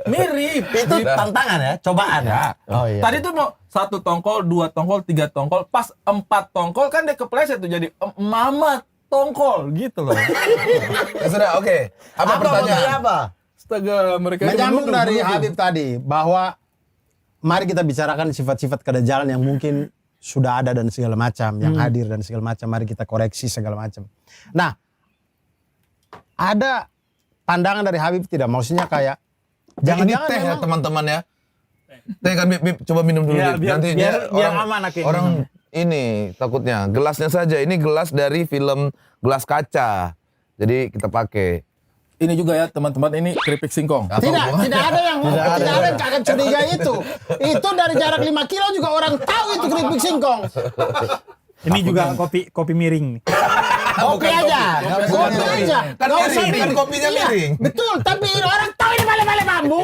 Mirip. Itu tantangan ya, cobaan ya. Oh iya. Tadi tuh mau 1 tongkol, 2 tongkol, 3 tongkol. Pas 4 tongkol kan dia kepleset tuh jadi Mamat tongkol gitu loh. Ya sudah, oke. Apa pertanyaan? Apa? Astaga, mereka Menyambung dari Habib tadi bahwa mari kita bicarakan sifat-sifat kedajalan yang mungkin sudah ada dan segala macam, yang hadir dan segala macam. Mari kita koreksi segala macam. Nah, ada pandangan dari Habib tidak? Maksudnya kayak Ini jangan-jangan teh ya memang- teman-teman ya. Teh kan Bib, coba minum dulu. Ya, Bib. biar- Nanti biar dia aman akhirnya. orang ini takutnya gelasnya saja. Ini gelas dari film Gelas Kaca. Jadi kita pakai. Ini juga ya teman-teman, ini keripik singkong. tidak ada yang akan curiga itu. Itu dari jarak 5 kilo juga orang tahu itu keripik singkong. Ini juga kopi miring nih. Kopi aja, kopi aja. Kan Nggak usah miring, kan miring. kopinya Iya, miring. betul, tapi orang tahu ini balik-balik bambu.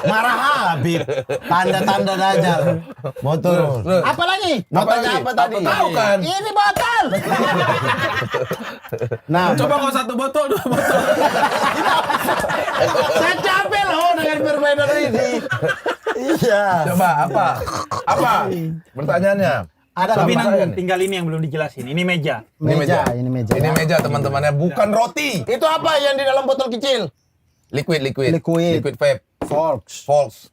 Marah Habib. Tanda-tanda dajal. Mau turun. Apalagi? Mau tanya apa tadi? Tahu kan? Ini botol. Nah, Coba kalau 1 botol, 2 botol. saya capek loh dengan perbedaan ini. Iya. Coba apa? Apa? Pertanyaannya. Ada Tapi apa? nanggung, tinggal ini yang belum dijelasin. Ini meja. Meja, ini meja. Ini meja teman-temannya, bukan roti. Itu apa yang di dalam botol kecil? Liquid. Liquid. Vape. Volks.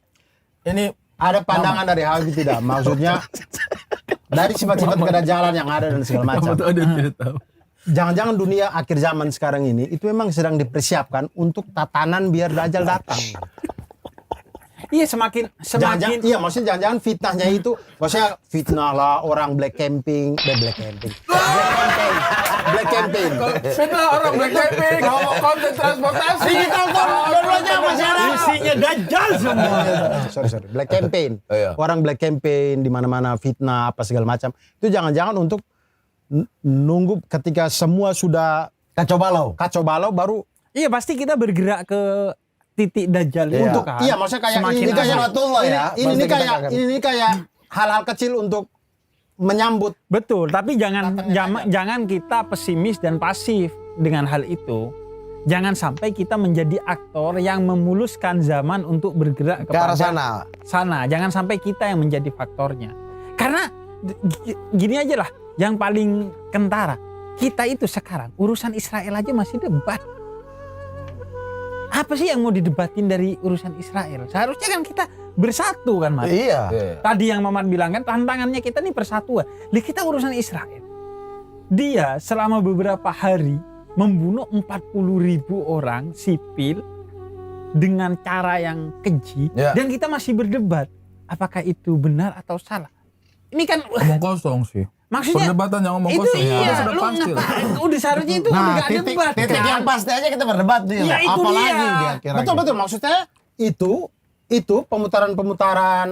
Ini Ada pandangan dari Habib tidak? Maksudnya dari sifat-sifat kedajalan yang ada dan segala macam. ada yang tidak tahu. Jangan-jangan dunia akhir zaman sekarang ini itu memang sedang dipersiapkan untuk tatanan biar dajjal datang. Iya, semakin Jangan-jangan, iya maksudnya jangan-jangan fitnahnya itu, maksudnya fitnah lah orang black camping. Fitnah orang black camping, konten transportasi. Dua-duanya masyarakat. isinya dajjal semua. Sorry, black campaign. Iya. Orang black campaign di mana-mana fitnah apa segala macam. Itu jangan-jangan untuk nunggu ketika semua sudah Kacau balau baru. Iya, pasti kita bergerak ke titik dajjal Iya. itu kan. Iya, maksudnya kayak Semakin ini kayak Rahmatullah ya. ini Pasti kita kayak akan- ini kayak hal-hal kecil untuk menyambut. Betul, tapi jangan kita pesimis dan pasif dengan hal itu. Jangan sampai kita menjadi aktor yang memuluskan zaman untuk bergerak ke arah kepada sana. Jangan sampai kita yang menjadi faktornya. Karena gini aja lah, yang paling kentara, kita itu sekarang urusan Israel aja masih debat. Apa sih yang mau didebatin dari urusan Israel? Seharusnya kan kita bersatu kan, Mas. Iya. Tadi yang Mamat bilang kan tantangannya kita nih persatuan. Lihat kita urusan Israel. Dia selama beberapa hari membunuh 40.000 orang sipil dengan cara yang keji. Ya. Dan kita masih berdebat. Apakah itu benar atau salah? Ini kan Ngomong kosong sih. maksudnya Perdebatan yang ngomong itu kosong. iya. Sudah Lu pasti lah. ngapain? Udah seharusnya itu udah gak debat. titik kan? yang pasti aja kita berdebat nih. Ya, itu Apalagi dia. dia kira-kira. Betul maksudnya itu pemutaran-pemutaran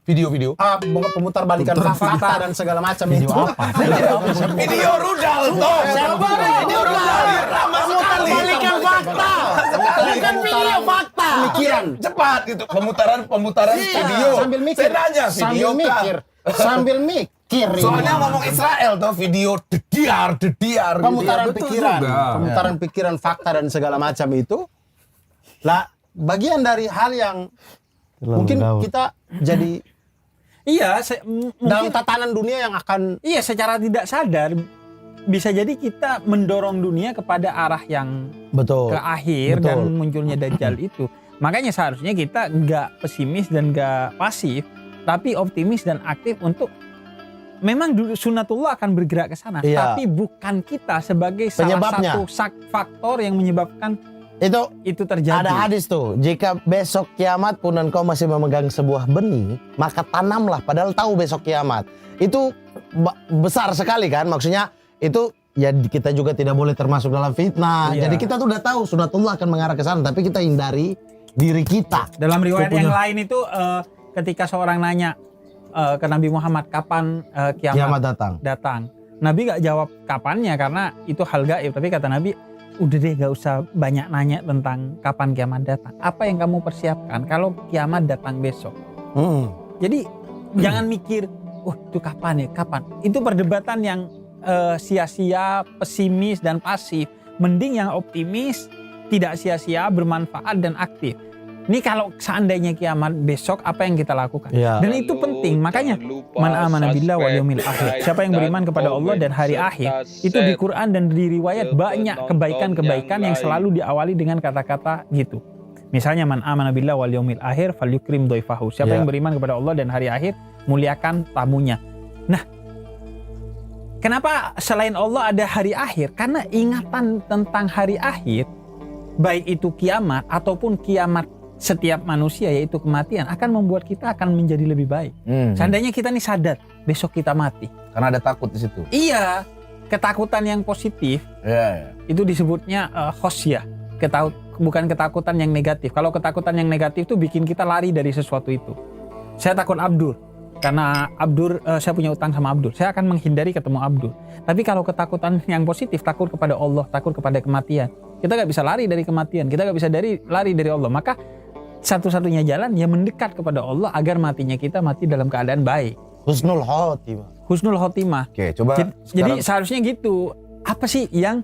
Video. pemutar balikan fakta dan segala macam itu. Video rudal toh. Video rudal. Lama sekali. Balikan fakta. Bukan video fakta. Pemikiran. Cepat gitu. Pemutaran video. Sambil mikir. Saya nanya video Sambil mikir. Soalnya ngomong Israel tuh video dediar gitu. pemutaran betul pikiran, juga. pemutaran pikiran fakta dan segala macam itu. Lah, bagian dari hal yang mungkin kita jadi Iya, dalam mungkin tatanan dunia yang akan iya secara tidak sadar bisa jadi kita mendorong dunia kepada arah yang Betul. ke akhir Betul. dan munculnya dajjal itu. Makanya seharusnya kita nggak pesimis dan nggak pasif, tapi optimis dan aktif untuk memang sunatullah akan bergerak ke sana, Iya. tapi bukan kita sebagai salah Penyebabnya. satu faktor yang menyebabkan Itu terjadi. ada hadis tuh, jika besok kiamat pun engkau masih memegang sebuah benih, maka tanamlah padahal tahu besok kiamat. Itu besar sekali kan, maksudnya itu ya kita juga tidak boleh termasuk dalam fitnah. Iya. Jadi kita tuh udah tahu sunatullah akan mengarah ke sana, tapi kita hindari diri kita. Dalam riwayat yang lain itu ketika seorang nanya ke Nabi Muhammad kapan kiamat datang. Nabi gak jawab kapannya karena itu hal gaib, tapi kata Nabi, udah deh gak usah banyak nanya tentang kapan kiamat datang. Apa yang kamu persiapkan kalau kiamat datang besok? Jadi jangan mikir, itu kapan ya, kapan? Itu perdebatan yang sia-sia, pesimis dan pasif. Mending yang optimis, tidak sia-sia, bermanfaat dan aktif. Ini kalau seandainya kiamat besok, apa yang kita lakukan? Ya. Dan itu penting, makanya man amana billah wal yaumil akhir. Siapa yang beriman kepada Allah dan hari akhir, itu di Quran dan di riwayat banyak kebaikan-kebaikan yang selalu diawali dengan kata-kata gitu. Misalnya man amana billah wal yaumil akhir falyukrim dhaifahu. Siapa yang beriman kepada Allah dan hari akhir, muliakan tamunya. Nah, kenapa selain Allah ada hari akhir? Karena ingatan tentang hari akhir, baik itu kiamat ataupun kiamat setiap manusia, yaitu kematian, akan membuat kita akan menjadi lebih baik. Seandainya kita nih sadar besok kita mati, Karena ada takut di situ. iya, ketakutan yang positif Iya. itu disebutnya khosyah, bukan ketakutan yang negatif. Kalau ketakutan yang negatif itu bikin kita lari dari sesuatu itu. Saya takut Abdur karena Abdur, saya punya utang sama Abdur, saya akan menghindari ketemu Abdur. Tapi kalau ketakutan yang positif, takut kepada Allah, takut kepada kematian, kita gak bisa lari dari kematian, kita gak bisa lari dari Allah. Maka satu-satunya jalan ya mendekat kepada Allah agar matinya kita mati dalam keadaan baik. Husnul khotimah. Husnul khotimah. Oke, coba Jadi seharusnya gitu. Apa sih yang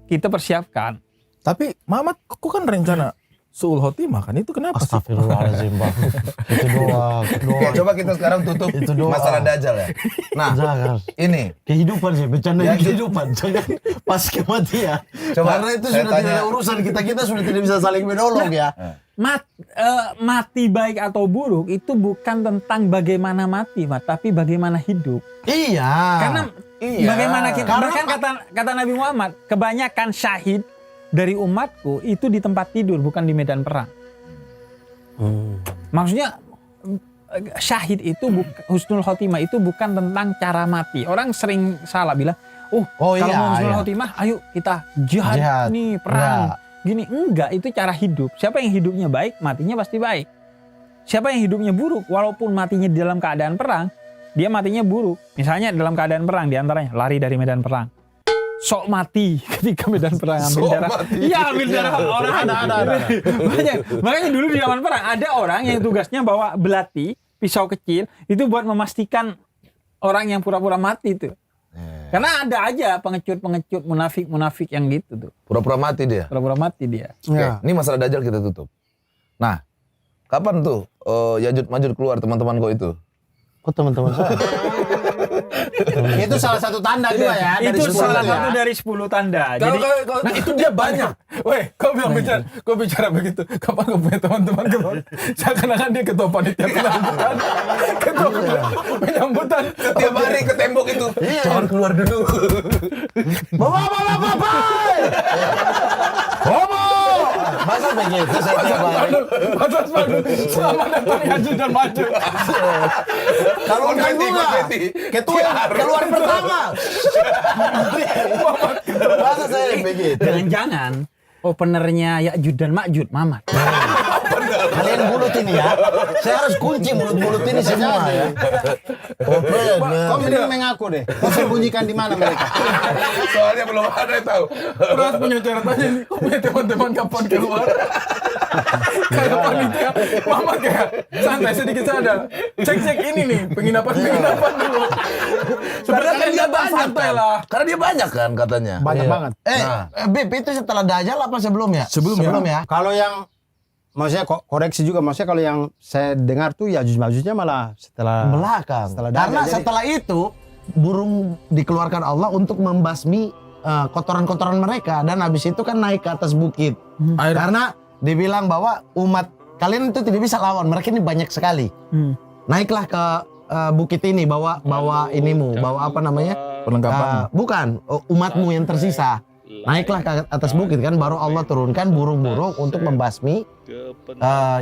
kita persiapkan? Tapi Muhammad, kok kan rencana suul khotimah kan? Itu kenapa sih? Astagfirullahaladzim, Bang. Itu doang. Oke, coba kita sekarang tutup Itu doang. masalah Dajjal ya. Nah, Jangan. ini Kehidupan sih, bercanda Ya, kehidupan. Jangan pas kematian. Coba, Karena itu saya sudah tidak tanya. ada urusan kita sudah tidak bisa saling menolong ya. Mati baik atau buruk itu bukan tentang bagaimana mati, tapi bagaimana hidup. Iya. Karena bagaimana kita, Karena bahkan kata Nabi Muhammad, kebanyakan syahid dari umatku itu di tempat tidur, bukan di medan perang. Maksudnya syahid itu husnul khotimah itu bukan tentang cara mati. Orang sering salah bilang, kalau iya, mau husnul iya. khotimah, ayo kita jihad nih, perang. Gini, enggak, itu cara hidup. Siapa yang hidupnya baik, matinya pasti baik. Siapa yang hidupnya buruk, walaupun matinya di dalam keadaan perang, dia matinya buruk. Misalnya dalam keadaan perang, diantaranya lari dari medan perang, sok mati ketika medan perang, ambil Sok darah. mati. Iya, ambil darah orang. Ada. Makanya dulu di zaman perang ada orang yang tugasnya bawa belati, pisau kecil, itu buat memastikan orang yang pura-pura mati itu. Karena ada aja pengecut munafik yang gitu tuh. pura-pura mati dia. Pura-pura mati dia. Oke, Ya. ini masalah Dajjal kita tutup. Nah, kapan tuh Yajud Majud keluar teman-teman kau itu? Kok teman-teman saya? Itu salah satu tanda juga ya. dari Itu sebuah salah tanda. satu dari 10 tanda. Jadi Nah itu dia banyak. Weh, kau bilang kau bicara begitu. Kapan kau punya teman-teman keluar? Seakan-akan dia ketua panitia penyambutan. Ketua penyambutan. Setiap hari ke tembok itu. Jangan keluar dulu. Bapak. Masa begitu saya tiap hari? Batas Padu. Selamat datang Yajud dan Majud. Kalau enggak Konfeti, juga. konfeti. Ketua keluar pertama. Masa saya begitu? jangan-jangan openernya Ya'juj dan Ma'juj Mamat. Kalian mulut ini ya. Saya harus kunci mulut-mulut ini semua ya. Kau mending mengaku deh. Kau sembunyikan di mana mereka? Soalnya belum ada yang tahu. Terus punya catatannya nih. Kau punya teman-teman kapan keluar? Kayak panitia. Mama kayak santai sedikit sadar. Cek-cek ini nih. Penginapan dulu. Sebenarnya kan dia santai lah. Karena dia banyak kan katanya. Banyak banget. Bib itu setelah Dajjal apa sebelumnya? Sebelum ya. Kalau yang maksudnya koreksi juga, maksudnya kalau yang saya dengar tuh Ya'juj Ma'jujnya malah setelah Belakang. Setelah Dajjal, Karena jadi- setelah itu burung dikeluarkan Allah untuk membasmi kotoran-kotoran mereka, dan habis itu kan naik ke atas bukit. Karena dibilang bahwa umat kalian itu tidak bisa lawan, mereka ini banyak sekali. Naiklah ke bukit ini, bawa inimu, bawa apa namanya? Perlengkapan. Bukan, umatmu yang tersisa. Naiklah ke atas bukit kan, baru Allah turunkan burung-burung untuk membasmi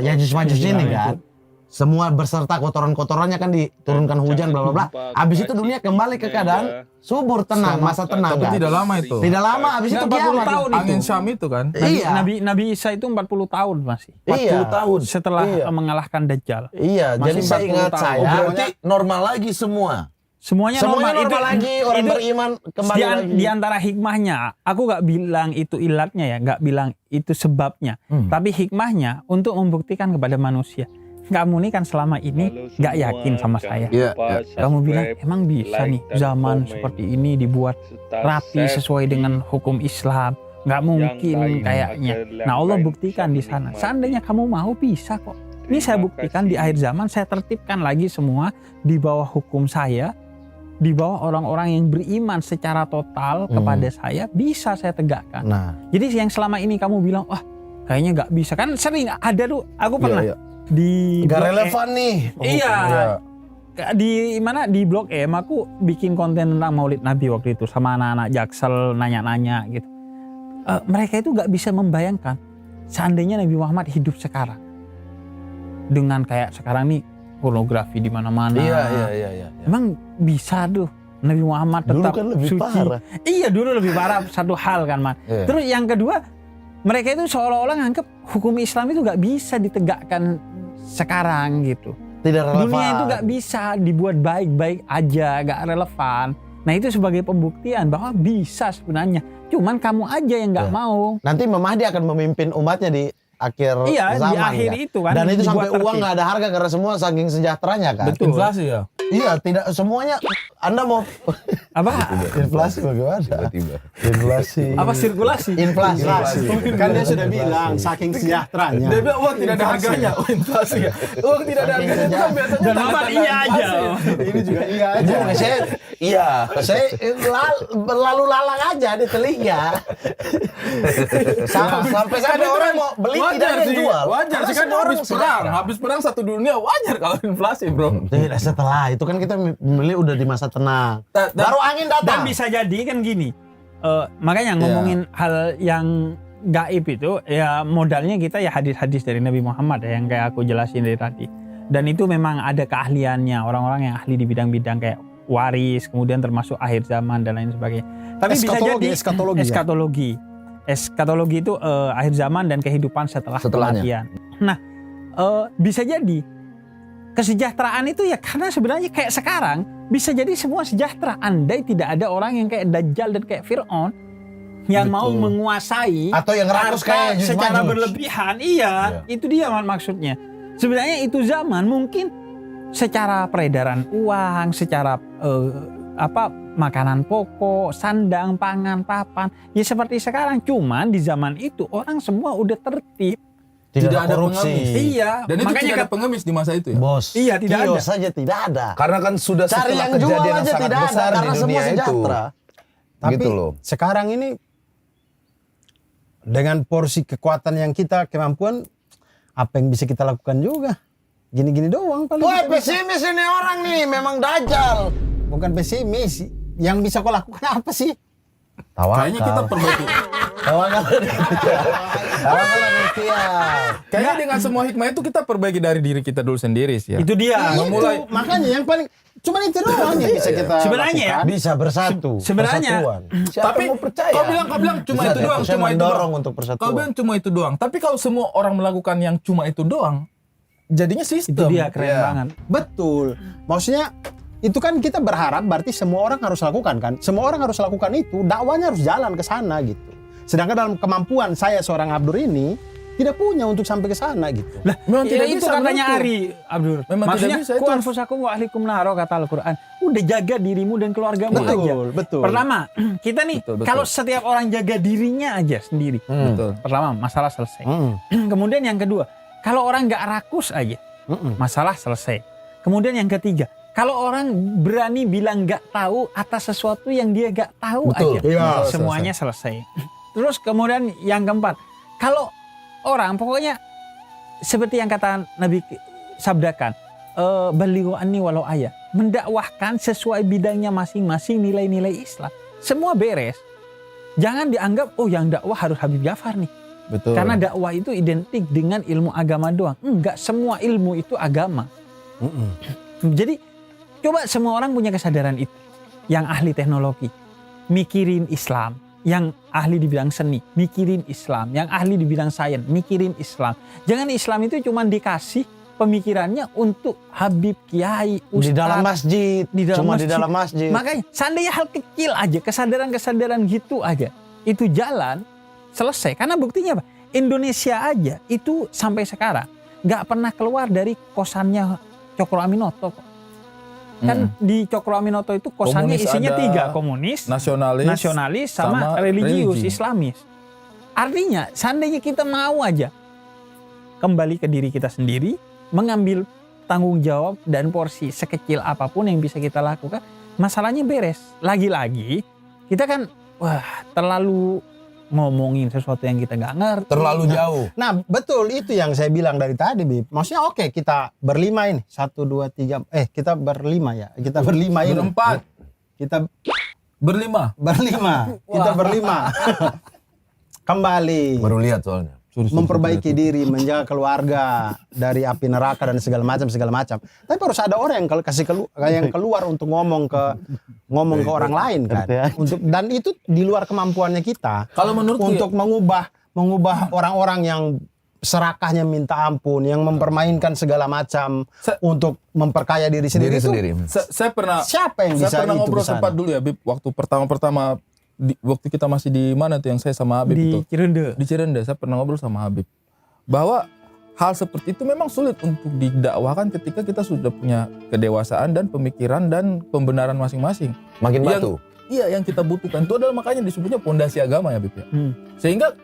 Yajuj Majuj ini kan. Semua berserta kotoran-kotorannya kan diturunkan hujan bla bla bla. Habis itu dunia kembali ke keadaan subur, tenang, masa tenang Tapi kan. tidak lama itu. Tidak lama, habis itu 40 kiamat. tahun itu. Angin Syam itu kan. Iya. Nabi Isa itu 40 tahun masih. 40 tahun. Setelah Iya. mengalahkan Dajjal. Iya, Masih jadi saya 40 ingat tahun. saya. Oh, berarti normal lagi semua. Semuanya Semuanya normal lagi, orang itu beriman kembali lagi. di antara hikmahnya, aku nggak bilang itu ilatnya ya, nggak bilang itu sebabnya. Tapi hikmahnya untuk membuktikan kepada manusia. Kamu ini kan selama ini nggak yakin sama saya. Iya, Kamu bilang emang bisa nih zaman seperti ini dibuat rapi sesuai dengan hukum Islam. Nggak mungkin kayaknya. Nah Allah buktikan di sana. Seandainya kamu mau bisa kok. Ini saya buktikan di akhir zaman, saya tertibkan lagi semua di bawah hukum saya, di bawah orang-orang yang beriman secara total kepada saya, bisa saya tegakkan. Nah, Jadi yang selama ini kamu bilang, wah kayaknya nggak bisa. Kan sering ada tuh, aku pernah di nggak Blok E. relevan nih. Iya. Di mana di Blok M aku bikin konten tentang Maulid Nabi waktu itu sama anak-anak Jaksel nanya-nanya gitu. Mereka itu nggak bisa membayangkan seandainya Nabi Muhammad hidup sekarang dengan kayak sekarang nih pornografi di mana-mana. Iya. Emang bisa tuh Nabi Muhammad Dulu tetap kan lebih suci. parah. Iya dulu lebih parah satu hal kan man. Iya. Terus yang kedua mereka itu seolah-olah nganggap hukum Islam itu nggak bisa ditegakkan sekarang gitu. Tidak relevan. Dunia itu nggak bisa dibuat baik-baik aja, nggak relevan. Nah itu sebagai pembuktian bahwa bisa sebenarnya. Cuman kamu aja yang nggak mau. Nanti Imam Mahdi akan memimpin umatnya di akhir Iya, zaman. di akhir kan? itu kan. Dan itu sampai dibuat uang tertib. nggak ada harga karena semua saking sejahteranya kan. Betul. Inflasi ya. Iya, tidak semuanya. Anda mau Apa? inflasi bagaimana? Tiba-tiba. Inflasi. Apa sirkulasi? Inflasi. Kan dia sudah bilang saking sejahteranya. Dia bilang uang tidak ada harganya. Oh, inflasi ya. Uang tidak ada harganya itu kan biasanya Dan Muhammad iya aja. Ini juga iya aja. Bukan, saya lalu lalang aja di telinga. Sampai ada orang mau beli tidak ada yang jual. Wajar sih kan Karena habis semua perang. sejahtera. Habis perang satu dunia wajar kalau inflasi, bro. Tidak, setelah itu kan kita beli udah di masa tenang. Baru angin Dan datang. bisa jadi kan gini. Makanya ngomongin hal yang gaib itu ya modalnya kita ya hadis-hadis dari Nabi Muhammad ya, yang kayak aku jelasin dari tadi. Dan itu memang ada keahliannya orang-orang yang ahli di bidang-bidang kayak waris, kemudian termasuk akhir zaman dan lain sebagainya. Tapi bisa jadi Eskatologi. Eskatologi itu akhir zaman dan kehidupan setelah Setelahnya. kematian. Nah, bisa jadi kesejahteraan itu ya karena sebenarnya kayak sekarang bisa jadi semua sejahtera andai tidak ada orang yang kayak Dajjal dan kayak Fir'aun yang mau menguasai Atau yang rakus harta kayak Yajuj secara Majuj. berlebihan. Iya, itu dia maksudnya. Sebenarnya itu zaman mungkin secara peredaran uang, secara makanan pokok, sandang, pangan, papan, ya seperti sekarang. Cuman di zaman itu orang semua udah tertib. Tidak ada korupsi. pengemis. Iya, Dan itu makanya tidak ada pengemis di masa itu ya. Bos. Iya, tidak kios ada. saja tidak ada. Karena kan sudah Cari setelah yang jual kejadian yang aja sangat tidak ada besar di karena semua dunia itu. sejahtera. Tapi Gitu loh. sekarang ini dengan porsi kekuatan yang kita, kemampuan, apa yang bisa kita lakukan juga? Gini-gini doang paling. Wah, kita bisa. pesimis ini orang nih, memang dajjal. Bukan pesimis. Yang bisa kau lakukan apa sih? Kayaknya kita perbaiki. Tawakal. Tawakal dan ikhtiar. Kayaknya dengan semua hikmah itu kita perbaiki dari diri kita dulu sendiri sih ya. Itu dia. Memulai. Itu, makanya yang paling cuma itu doang yang bisa kita Sebenarnya ya, lakukan. Bisa bersatu. Sebenarnya, persatuan. Siapa Tapi mau percaya? kau bilang cuma Bisa itu deh, doang, saya cuma itu mendorong doang. untuk Kau persatuan. bilang cuma itu doang. Tapi kalau semua orang melakukan yang cuma itu doang, jadinya itu sistem. dia keren Iya. banget. Betul. Maksudnya itu kan kita berharap berarti semua orang harus lakukan kan. Semua orang harus lakukan itu, dakwanya harus jalan ke sana gitu. Sedangkan dalam kemampuan saya seorang Abdur ini tidak punya untuk sampai ke sana gitu. Lah, Memang ya tidak itu bisa katanya begitu. Ari Abdur. Memang Maksudnya tidak bisa, itu ku anfusakum wa ahlikum naro kata Al-Qur'an. Udah jaga dirimu dan keluargamu aja. Betul, betul. Pertama, kita nih Betul. kalau setiap orang jaga dirinya aja sendiri. Betul. Pertama, masalah selesai. Mm-mm. Kemudian yang kedua, kalau orang nggak rakus aja, Mm-mm. masalah selesai. Kemudian yang ketiga, kalau orang berani bilang nggak tahu atas sesuatu yang dia nggak tahu Betul. aja, Iya, semuanya selesai. Terus kemudian yang keempat, kalau orang pokoknya seperti yang kata Nabi sabdakan, balighu anni walau ayat, mendakwahkan sesuai bidangnya masing-masing nilai-nilai Islam. Semua beres. Jangan dianggap yang dakwah harus Habib Jafar nih. Betul. Karena dakwah itu identik dengan ilmu agama doang. Enggak, semua ilmu itu agama. Jadi coba semua orang punya kesadaran itu. Yang ahli teknologi mikirin Islam, yang ahli di bidang seni mikirin Islam, yang ahli di bidang sains mikirin Islam. Jangan Islam itu cuma dikasih pemikirannya untuk Habib, Kiai, Ustadz. Di dalam masjid. Di dalam masjid. Makanya seandainya hal kecil aja, kesadaran-kesadaran gitu aja, itu jalan, selesai. Karena buktinya apa? Indonesia aja itu sampai sekarang nggak pernah keluar dari kosannya Cokro Aminoto. Kan di Cokro Aminoto itu kosannya Komunis isinya ada, 3, komunis, nasionalis sama religius, religi. Islamis. Artinya seandainya kita mau aja kembali ke diri kita sendiri, mengambil tanggung jawab dan porsi sekecil apapun yang bisa kita lakukan, masalahnya beres. Lagi-lagi kita kan terlalu ngomongin sesuatu yang kita nggak ngerti. Terlalu jauh. Nah betul, itu yang saya bilang dari tadi, Bib. Maksudnya oke, kita berlima ini 1, 2, 3, kita berlima ya. Kita berlima ini. Berempat. Kita Berlima. Kita berlima. Kembali. Baru lihat soalnya. Memperbaiki diri, menjaga keluarga dari api neraka dan segala macam. Tapi harus ada orang yang keluar untuk ngomong ke orang lain kan. Dan itu di luar kemampuannya kita. Kalau menurutku untuk mengubah orang-orang yang serakahnya minta ampun, yang mempermainkan segala macam untuk memperkaya diri sendiri. Saya pernah Siapa yang bisa saya pernah itu ngobrol kesana? sempat dulu ya, Bib, waktu pertama waktu kita masih di mana tuh yang saya sama Habib Di itu Cirende. di Cirende. Saya pernah ngobrol sama Habib bahwa hal seperti itu memang sulit untuk didakwahkan ketika kita sudah punya kedewasaan dan pemikiran dan pembenaran masing-masing. Makin Yang- batu. Iya, yang kita butuhkan itu adalah makanya disebutnya pondasi agama ya, Bib ya. Sehingga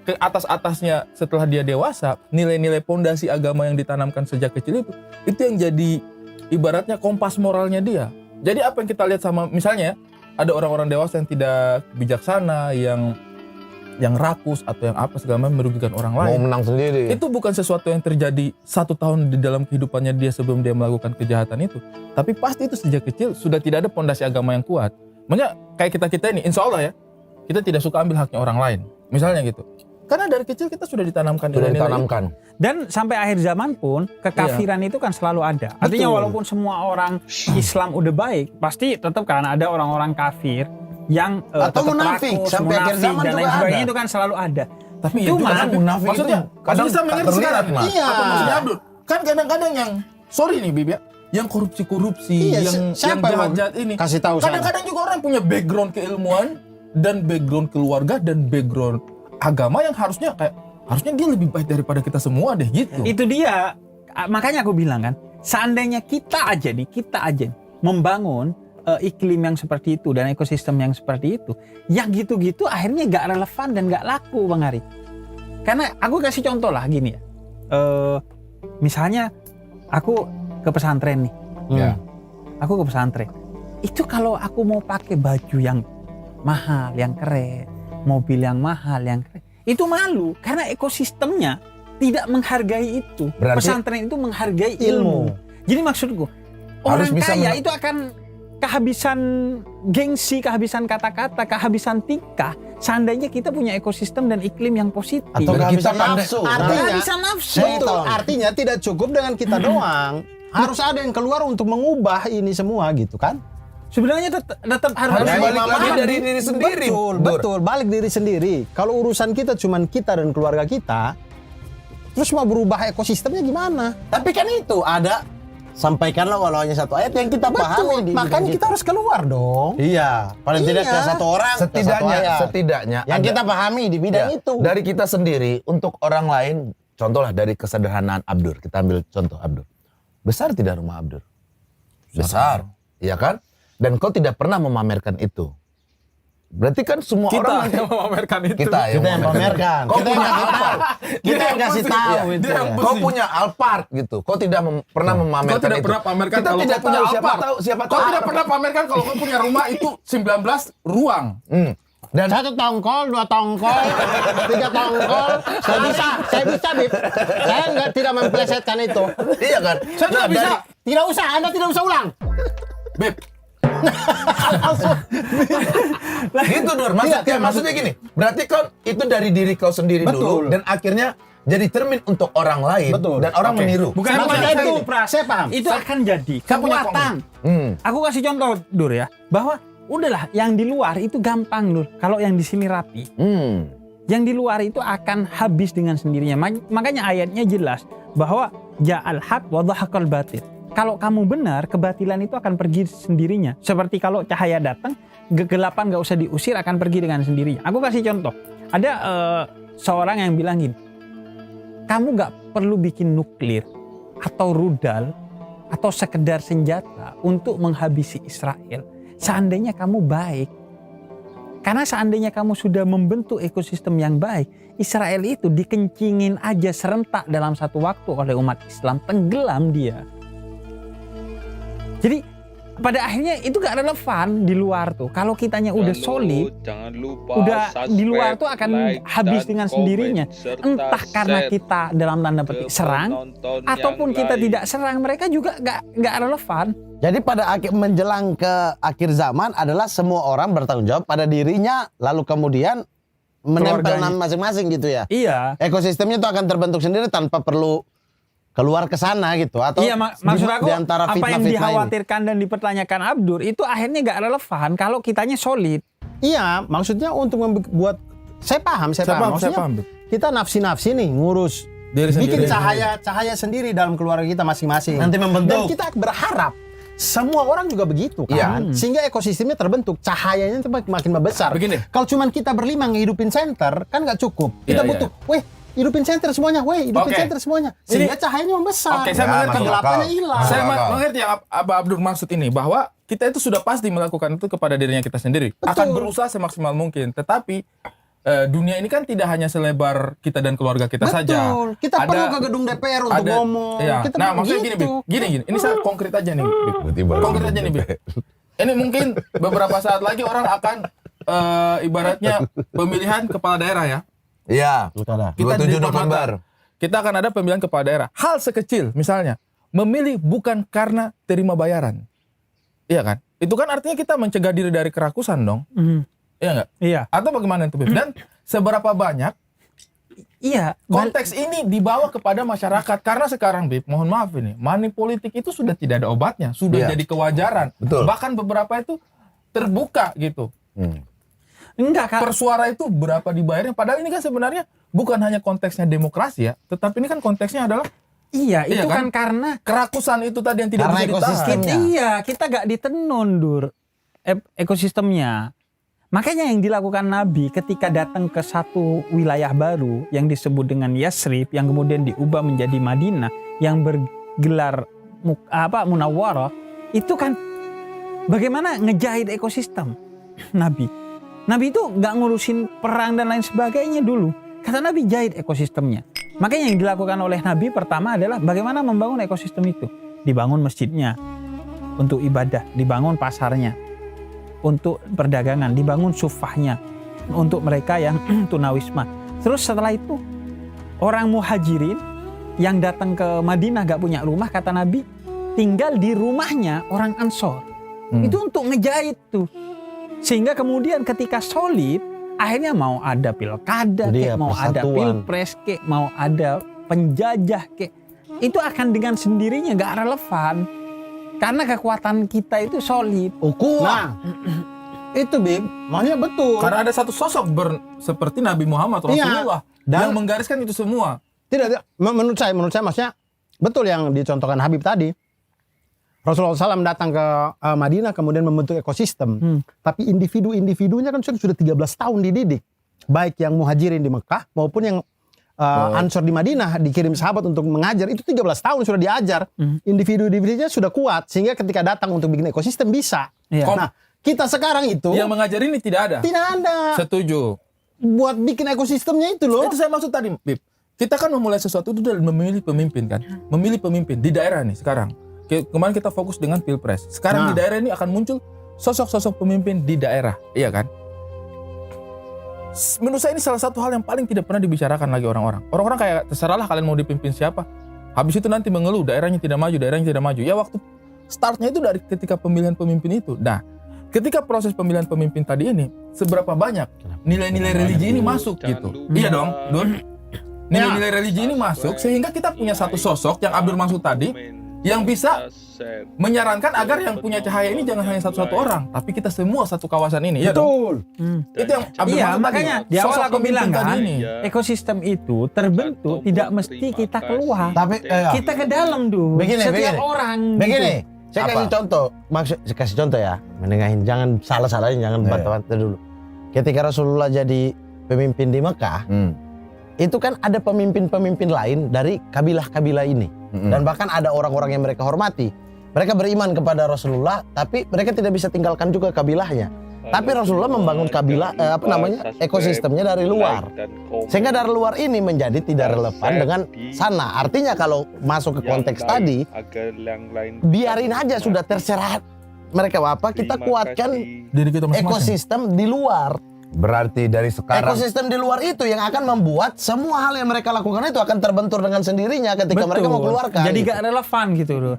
ke atas-atasnya setelah dia dewasa, nilai-nilai pondasi agama yang ditanamkan sejak kecil itu yang jadi ibaratnya kompas moralnya dia. Jadi apa yang kita lihat sama misalnya ada orang-orang dewasa yang tidak bijaksana, yang rakus atau yang apa segala macam merugikan orang lain. Mau menang sendiri. Itu bukan sesuatu yang terjadi 1 tahun di dalam kehidupannya dia sebelum dia melakukan kejahatan itu. Tapi pasti itu sejak kecil sudah tidak ada pondasi agama yang kuat. Makanya kayak kita ini, insya Allah ya, kita tidak suka ambil haknya orang lain. Misalnya gitu. Karena dari kecil kita sudah ditanamkan nilai-nilai itu. Dan sampai akhir zaman pun kekafiran itu kan selalu ada. Artinya walaupun semua orang Islam udah baik, pasti tetap kan ada orang-orang kafir yang Atau tetap munafik, rakus, sampai akhir munafik, zaman dan lain juga sebagainya ada. itu kan selalu ada. Tapi ya Cuma juga kan munafik maksudnya itu kadang bisa tak mengerti terlihat, sekarang. Mas. Iya. Apa maksudnya Abdul? Kan kadang-kadang yang sorry nih Bib ya, yang korupsi-korupsi, Iya, yang siapa yang jahat-jahat ini. kasih tahu sana? Kadang-kadang juga orang punya background keilmuan dan background keluarga dan background agama yang harusnya dia lebih baik daripada kita semua deh gitu. Itu dia. Makanya aku bilang kan, seandainya kita aja membangun iklim yang seperti itu dan ekosistem yang seperti itu, yang gitu-gitu akhirnya gak relevan dan gak laku, Bang Ari. Karena aku kasih contoh lah gini ya. Misalnya aku ke pesantren nih. Ya. Aku ke pesantren. Itu kalau aku mau pakai baju yang mahal, yang keren, mobil yang mahal, yang keren, itu malu karena ekosistemnya tidak menghargai itu. Berarti pesantren itu menghargai ilmu. Jadi maksudku, Harus orang bisa kaya itu akan kehabisan gengsi, kehabisan kata-kata, kehabisan tingkah. Seandainya kita punya ekosistem dan iklim yang positif. Atau Dan kehabisan kita pandai- nafsu. Kehabisan nafsu. Betul, artinya tidak cukup dengan kita doang. Harus ada yang keluar untuk mengubah ini semua gitu kan? Sebenarnya tetap harus Harus ada balik yang lagi memahami. dari diri sendiri. Betul, balik diri sendiri. Kalau urusan kita cuman kita dan keluarga kita, terus mau berubah ekosistemnya gimana? Tapi kan itu ada, sampaikanlah walau hanya 1 ayat yang kita pahami. Makanya kita harus keluar dong. Iya, paling tidak ke 1 orang, ke 1 ayat. Setidaknya yang ada- kita pahami di bidang Ya, itu. dari kita sendiri untuk orang lain, contohlah dari kesederhanaan Abdur. Kita ambil contoh Abdur. Besar tidak rumah Abdur? Besar, iya kan? Dan kau tidak pernah memamerkan itu. Berarti kan semua orang nanti memamerkan itu. kita Kita yang pamerkan. Kau Kita yang punya kasih tahu. Alphard. Kita yang kasih tahu Iya, itu. dia yang ya. Kau punya Alphard gitu. Kau tidak pernah memamerkan Kau tidak itu. pernah pamerkan Kita kalau tidak kau punya tahu siapa Alphard. tahu siapa Kau tahu. tidak pernah pamerkan kalau kau punya rumah itu 19 ruang. Dan 1 tongkol, 2 tongkol, 3 tongkol. Saya bisa, Bib. Saya tidak memplesetkan itu. iya kan? Saya tidak bisa Tidak usah, Anda tidak usah ulang. Beb, Gitu Dur, maksudnya gini. Berarti kan itu dari diri kau sendiri Betul. dulu dan akhirnya jadi cermin untuk orang lain Betul. dan orang meniru. Bukan Makanya bukan itu, Pras. saya paham. Itu akan jadi punya kekuatan. Hmm. Aku kasih contoh Dur ya, bahwa udahlah yang di luar itu gampang Dur. Kalau yang di sini rapi. Yang di luar itu akan habis dengan sendirinya. Makanya ayatnya jelas bahwa ja'al haq wa dhahaqal batil. Kalau kamu benar, kebatilan itu akan pergi sendirinya. Seperti kalau cahaya datang, kegelapan nggak usah diusir, akan pergi dengan sendirinya. Aku kasih contoh. Ada seorang yang bilang gini, kamu nggak perlu bikin nuklir atau rudal atau sekedar senjata untuk menghabisi Israel. Seandainya kamu baik, karena seandainya kamu sudah membentuk ekosistem yang baik, Israel itu dikencingin aja serentak dalam satu waktu oleh umat Islam, tenggelam dia. Jadi pada akhirnya itu gak relevan di luar tuh. Kalau kitanya udah solid, jangan lupa udah di luar tuh akan habis dengan sendirinya. Entah karena kita dalam tanda petik serang, ataupun kita tidak serang, mereka juga gak relevan. Jadi pada menjelang ke akhir zaman adalah semua orang bertanggung jawab pada dirinya, lalu kemudian menempel Keluarganya. masing-masing gitu ya. Iya. Ekosistemnya itu akan terbentuk sendiri tanpa perlu keluar ke sana gitu, atau Iya, maksud aku di antara apa yang fitnah-fitnah ini. dikhawatirkan dan dipertanyakan Abdur itu akhirnya gak relevan kalau kitanya solid. Iya, maksudnya untuk membuat, saya paham. Maksudnya paham, Beb. kita nafsi-nafsi nih ngurus, Diri bikin sendiri. cahaya sendiri dalam keluarga kita masing-masing. Nanti membentuk. Dan kita berharap semua orang juga begitu kan, sehingga ekosistemnya terbentuk, cahayanya itu makin membesar. Begini. Kalau cuman kita berlima ngehidupin center kan nggak cukup. Kita Iya, butuh, weh hidupin center semuanya, Oke. center semuanya, sehingga cahayanya membesar. Oke, saya mengerti. Kegelapannya hilang. Saya Akal. mengerti yang apa Abdur maksud ini, bahwa kita itu sudah pasti melakukan itu kepada dirinya kita sendiri. Betul. Akan berusaha semaksimal mungkin. Tetapi dunia ini kan tidak hanya selebar kita dan keluarga kita saja. Betul. Kita perlu ke gedung DPR untuk ngomong. Iya. Kita Nah, perlu maksudnya gini, Bib. Gini. Ini saya konkret aja nih, Bib. Konkret aja nih, Bib. Ini mungkin beberapa saat lagi orang akan ibaratnya pemilihan kepala daerah ya. Iya. Kita 27 di November. Kita akan ada pemilihan kepala daerah. Hal sekecil misalnya, memilih bukan karena terima bayaran. Iya kan? Itu kan artinya kita mencegah diri dari kerakusan dong. Iya nggak? Iya. Atau bagaimana itu, Bib? Dan seberapa banyak Iya. konteks ini dibawa kepada masyarakat. Karena sekarang, Bib, mohon maaf ini, money politik itu sudah tidak ada obatnya. Sudah Iya. jadi kewajaran. Betul. Bahkan beberapa itu terbuka gitu. Enggak, Kak. Per suara itu berapa dibayarnya. Padahal ini kan sebenarnya bukan hanya konteksnya demokrasi ya. Tetapi ini kan konteksnya adalah Iya, itu Iya kan? kan karena kerakusan itu tadi yang tidak Karena bisa ditahan. ekosistemnya. iya, kita gak ditenun Dur ekosistemnya. Makanya yang dilakukan Nabi ketika datang ke satu wilayah baru yang disebut dengan Yasrib, yang kemudian diubah menjadi Madinah, yang bergelar Munawwarah, itu kan bagaimana ngejahit ekosistem Nabi. Nabi itu gak ngurusin perang dan lain sebagainya dulu. Kata Nabi, jahit ekosistemnya. Makanya yang dilakukan oleh Nabi pertama adalah bagaimana membangun ekosistem itu. Dibangun masjidnya untuk ibadah, dibangun pasarnya untuk perdagangan, dibangun sufahnya untuk mereka yang tunawisma. Terus setelah itu orang muhajirin yang datang ke Madinah gak punya rumah, kata Nabi, tinggal di rumahnya orang Ansor. Itu untuk ngejahit tuh. Sehingga kemudian ketika solid, akhirnya mau ada pilkada, Jadi ya, mau ada persatuan. pilpres, mau ada penjajah, itu akan dengan sendirinya gak relevan. Karena kekuatan kita itu solid. Nah, itu Bib, makanya betul. Karena ada satu sosok seperti Nabi Muhammad Iya. Rasulullah Dan- yang menggariskan itu semua. Tidak, menurut saya maksudnya betul yang dicontohkan Habib tadi. Rasulullah SAW datang ke Madinah kemudian membentuk ekosistem. Tapi individu-individunya kan sudah 13 tahun dididik. Baik yang muhajirin di Mekah maupun yang Ansor di Madinah dikirim sahabat untuk mengajar. Itu 13 tahun sudah diajar. Individu-individunya sudah kuat sehingga ketika datang untuk bikin ekosistem bisa. Iya. Nah, kita sekarang itu Yang mengajar ini tidak ada. tidak ada. Setuju. Buat bikin ekosistemnya itu loh. Itu saya maksud tadi, Bib. Kita kan memulai sesuatu itu dari memilih pemimpin kan. Memilih pemimpin di daerah nih sekarang. Kemarin kita fokus dengan pilpres. Sekarang Nah. di daerah ini akan muncul sosok-sosok pemimpin di daerah, iya kan? Menurut saya ini salah satu hal yang paling tidak pernah dibicarakan lagi orang-orang. Orang-orang kayak terserahlah kalian mau dipimpin siapa. Habis itu nanti mengeluh daerahnya tidak maju. Ya waktu startnya itu dari ketika pemilihan pemimpin itu. Nah, ketika proses pemilihan pemimpin tadi ini, seberapa banyak nilai-nilai religi ini masuk gitu. Iya dong, Dun. Nilai-nilai religi ini masuk sehingga kita punya satu sosok yang Abdul maksud tadi yang bisa menyarankan agar yang punya cahaya ini jangan hanya satu-satu orang, tapi kita semua satu kawasan ini. Betul. Itu yang Abdul Iya, maksud makanya tadi. di awal Sosok aku pemimpin bilang tadi kan, ini. ekosistem itu terbentuk tidak mesti kita keluar. Tapi Kita ke dalam dulu. Begini, Setiap begini. orang. begini, gitu. saya kasih contoh. Saya kasih contoh ya, menengahin, jangan salah-salahin, jangan bantah-bantah dulu. Ketika Rasulullah jadi pemimpin di Mekah, itu kan ada pemimpin-pemimpin lain dari kabilah-kabilah ini. Dan bahkan ada orang-orang yang mereka hormati. Mereka beriman kepada Rasulullah, tapi mereka tidak bisa tinggalkan juga kabilahnya. Tapi Rasulullah membangun kabilah, ekosistemnya dari luar. Sehingga dari luar ini menjadi tidak relevan dengan sana. Artinya kalau masuk ke konteks tadi, biarin aja sudah terserah mereka apa, kita kuatkan Diri kita masing-masing. ekosistem di luar. Berarti dari sekarang Ekosistem di luar itu yang akan membuat semua hal yang mereka lakukan itu akan terbentur dengan sendirinya ketika mereka mau keluarkan. Jadi gitu. gak relevan gitu loh.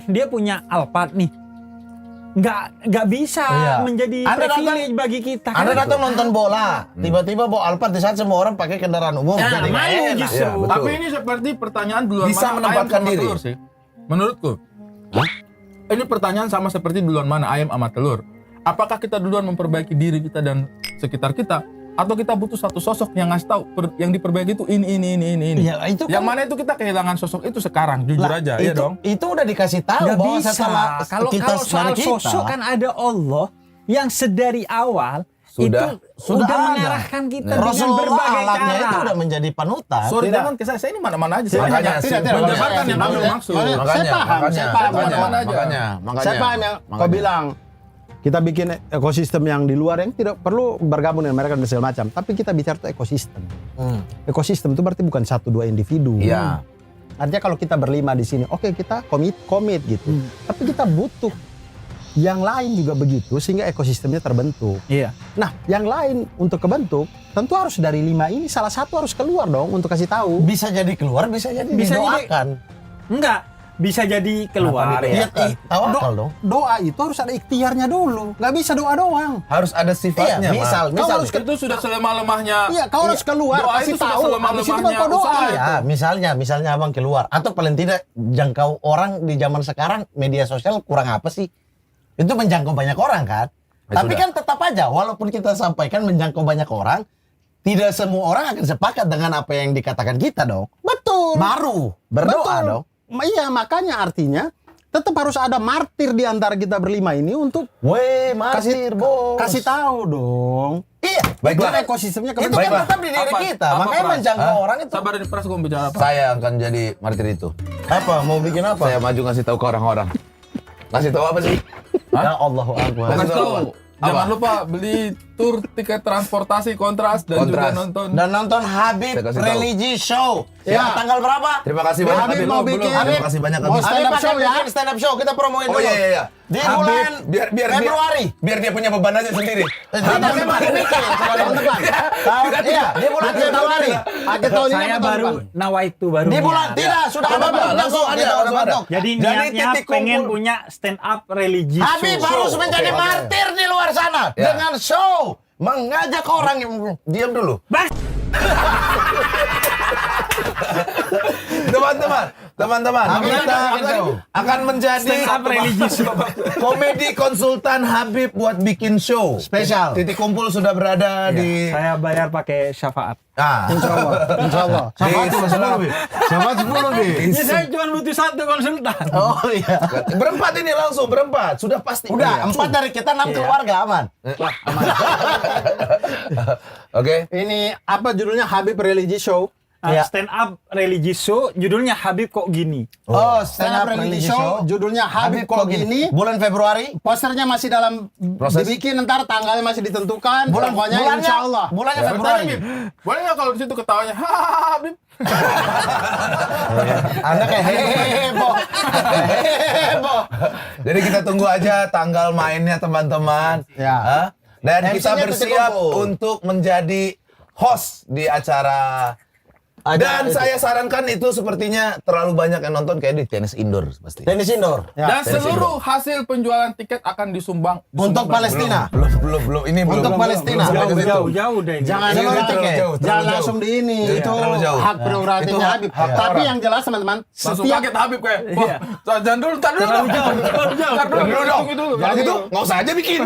Dia punya Alphard nih. Nggak bisa menjadi Anda privilege bagi kita. Anda kan? datang nonton bola, tiba-tiba bawa Alphard di saat semua orang pakai kendaraan umum. Nah, jadi nggak malu enak. justru. Iya, betul. Tapi ini seperti pertanyaan duluan Bisa mana menempatkan ayam sama diri. telur sih. Menurutku. Ini pertanyaan sama seperti duluan mana ayam sama telur. Apakah kita duluan memperbaiki diri kita dan sekitar kita, atau kita butuh satu sosok yang ngasih tahu yang diperbaiki itu ini. Ya, itu Yang kan- mana itu kita kehilangan sosok itu sekarang, jujur Lah, aja, iya dong. Itu udah dikasih tahu Nggak bahwa bisa. setelah Kalau kita soal dari kita, sosok kan ada Allah yang sedari awal Sudah sudah ada. mengarahkan kita dengan Rasulullah berbagai alatnya cara. itu udah menjadi panutan. Sorry, jangan ke saya ini mana-mana aja. Saya Makanya, hanya tidak, menjabarkan yang Abdul Makanya- maksud. Saya paham, saya paham. makanya. Saya paham yang kau bilang. Kita bikin ekosistem yang di luar yang tidak perlu bergabung dengan mereka dan segala macam. Tapi kita bicara itu ekosistem. Ekosistem itu berarti bukan 1-2 individu. Iya. Artinya kalau kita berlima di sini, oke kita komit gitu. Tapi kita butuh yang lain juga begitu sehingga ekosistemnya terbentuk. Iya. Nah, yang lain untuk kebentuk tentu harus dari 5 ini salah satu harus keluar dong untuk kasih tahu. Bisa jadi keluar, bisa jadi Bisa jadi- didoakan. Enggak, bisa jadi keluar ya. Iya, tawakal dong. Doa itu harus ada ikhtiarnya dulu. Nggak bisa doa doang. Harus ada sifatnya, Iya, misal Itu sudah selemah-lemahnya. Iya, kau harus keluar, Doa kasih itu sudah tahu. Habis itu baru kau doa. usaha. Ya, misalnya abang keluar, atau paling tidak jangkau orang di zaman sekarang media sosial kurang apa sih? Itu menjangkau banyak orang kan. Tapi kan tetap aja, walaupun kita sampaikan menjangkau banyak orang, tidak semua orang akan sepakat dengan apa yang dikatakan kita dong. Betul. Baru berdoa Betul. dong. Iya, makanya artinya tetap harus ada martir di antara kita berlima ini untuk Weh, martir bos. kasih tahu dong. Iya, Baiklah. Biar ekosistemnya itu kebentuk. kan Baiklah. tetap di diri kita. Makanya Pras? menjangkau orang itu. Sabar di Pras, gue mau bicara apa? Saya akan jadi martir itu. Apa? Mau bikin apa? Saya maju ngasih tahu ke orang-orang. Ngasih tahu apa sih? Ya Allahu Akbar. Kasih Kasih tahu tahu. apa? Jangan lupa beli tur tiket transportasi Kontras dan juga Kontras. nonton. Dan nonton Habib Saya kasih tahu. Religi Show. Ya. Tanggal berapa? Terima kasih banyak Habib Habib. mau Belum, bikin- Terima kasih banyak Mau Habib. stand up Habib show akan ya? bikin stand up show. Kita promoin Oh dulu. iya. Di Habib, bulan biar Februari. biar dia punya beban aja sendiri. Tidak memang bikin tahun depan. Iya, di bulan Februari. Akhir tahun ini Saya apa tahun baru depan? nawaitu baru. Di bulan niat. tidak sudah ada Apa-apa, bentuk langsung ada, kita udah langsung ada. bentuk. Jadi Jadi niatnya titik pengen kumpul. punya stand up religi Habib show. harus menjadi martir di luar sana Ya. dengan show mengajak orang yang diam dulu. Teman-teman, Habib kita akan show. akan menjadi Stand up religi show. komedi konsultan Habib buat bikin show. Spesial. Titik kumpul sudah berada di Saya bayar pakai syafaat. Insya Allah. di sebelah Habib. Sama 10 nih. Ya, saya cuma butuh satu konsultan. Oh iya. Berempat ini langsung berempat, sudah pasti. Udah, 4 dari kita 6 keluarga aman. Oke. Ini apa judulnya Habib Religi Show? Iya. Stand up religi show judulnya Habib kok gini. Oh, Stand up Religi Show judulnya Habib kok gini. Bulan Februari. Posternya masih dalam Proses. dibikin, ntar tanggalnya masih ditentukan. Pokoknya bulannya, insya Allah. Bulannya Ya, Februari. Habib. Boleh nggak kalau di situ ketawanya? Habib. Anda kayak heboh. Heboh. Jadi kita tunggu aja tanggal mainnya teman-teman. Ya. Hah? Dan kita MC-nya bersiap Titik Kumpul. untuk menjadi host di acara Dan saya sarankan itu sepertinya terlalu banyak yang nonton kayak di tenis indoor pasti. Tenis indoor. Dan seluruh hasil penjualan tiket akan disumbang Untuk Palestina. Belum ini belum. Untuk Palestina. Jauh deh. Jangan Terlalu jauh. langsung di ini. Iya, Itu terlalu jauh. hak prerogatifnya Habib. Tapi yang jelas teman-teman, langsung setiap kaget Habib kayak. Wah, jangan dulu, tar dulu. Tar dulu dong. Kalau gitu nggak usah aja bikin.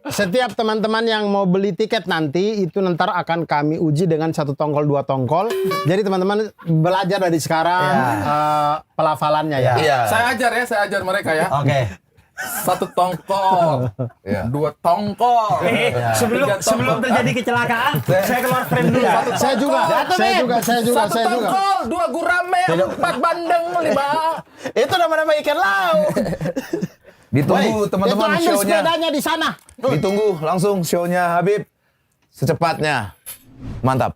setiap teman-teman yang mau beli tiket nanti itu nanti akan kami uji dengan 1 tongkol 2 tongkol. Jadi teman-teman belajar dari sekarang pelafalannya ya. Iya. Saya ajar mereka ya. Oke. 1 tongkol, 2 tongkol. Sebelum terjadi kecelakaan, saya keluar frame dulu. Saya juga. 1 tongkol, 2 gurame, 4 bandeng, 5. Itu nama-nama ikan laut. Ditunggu teman-teman Itu show-nya. sepedanya di sana. Ditunggu langsung show-nya Habib secepatnya. Mantap.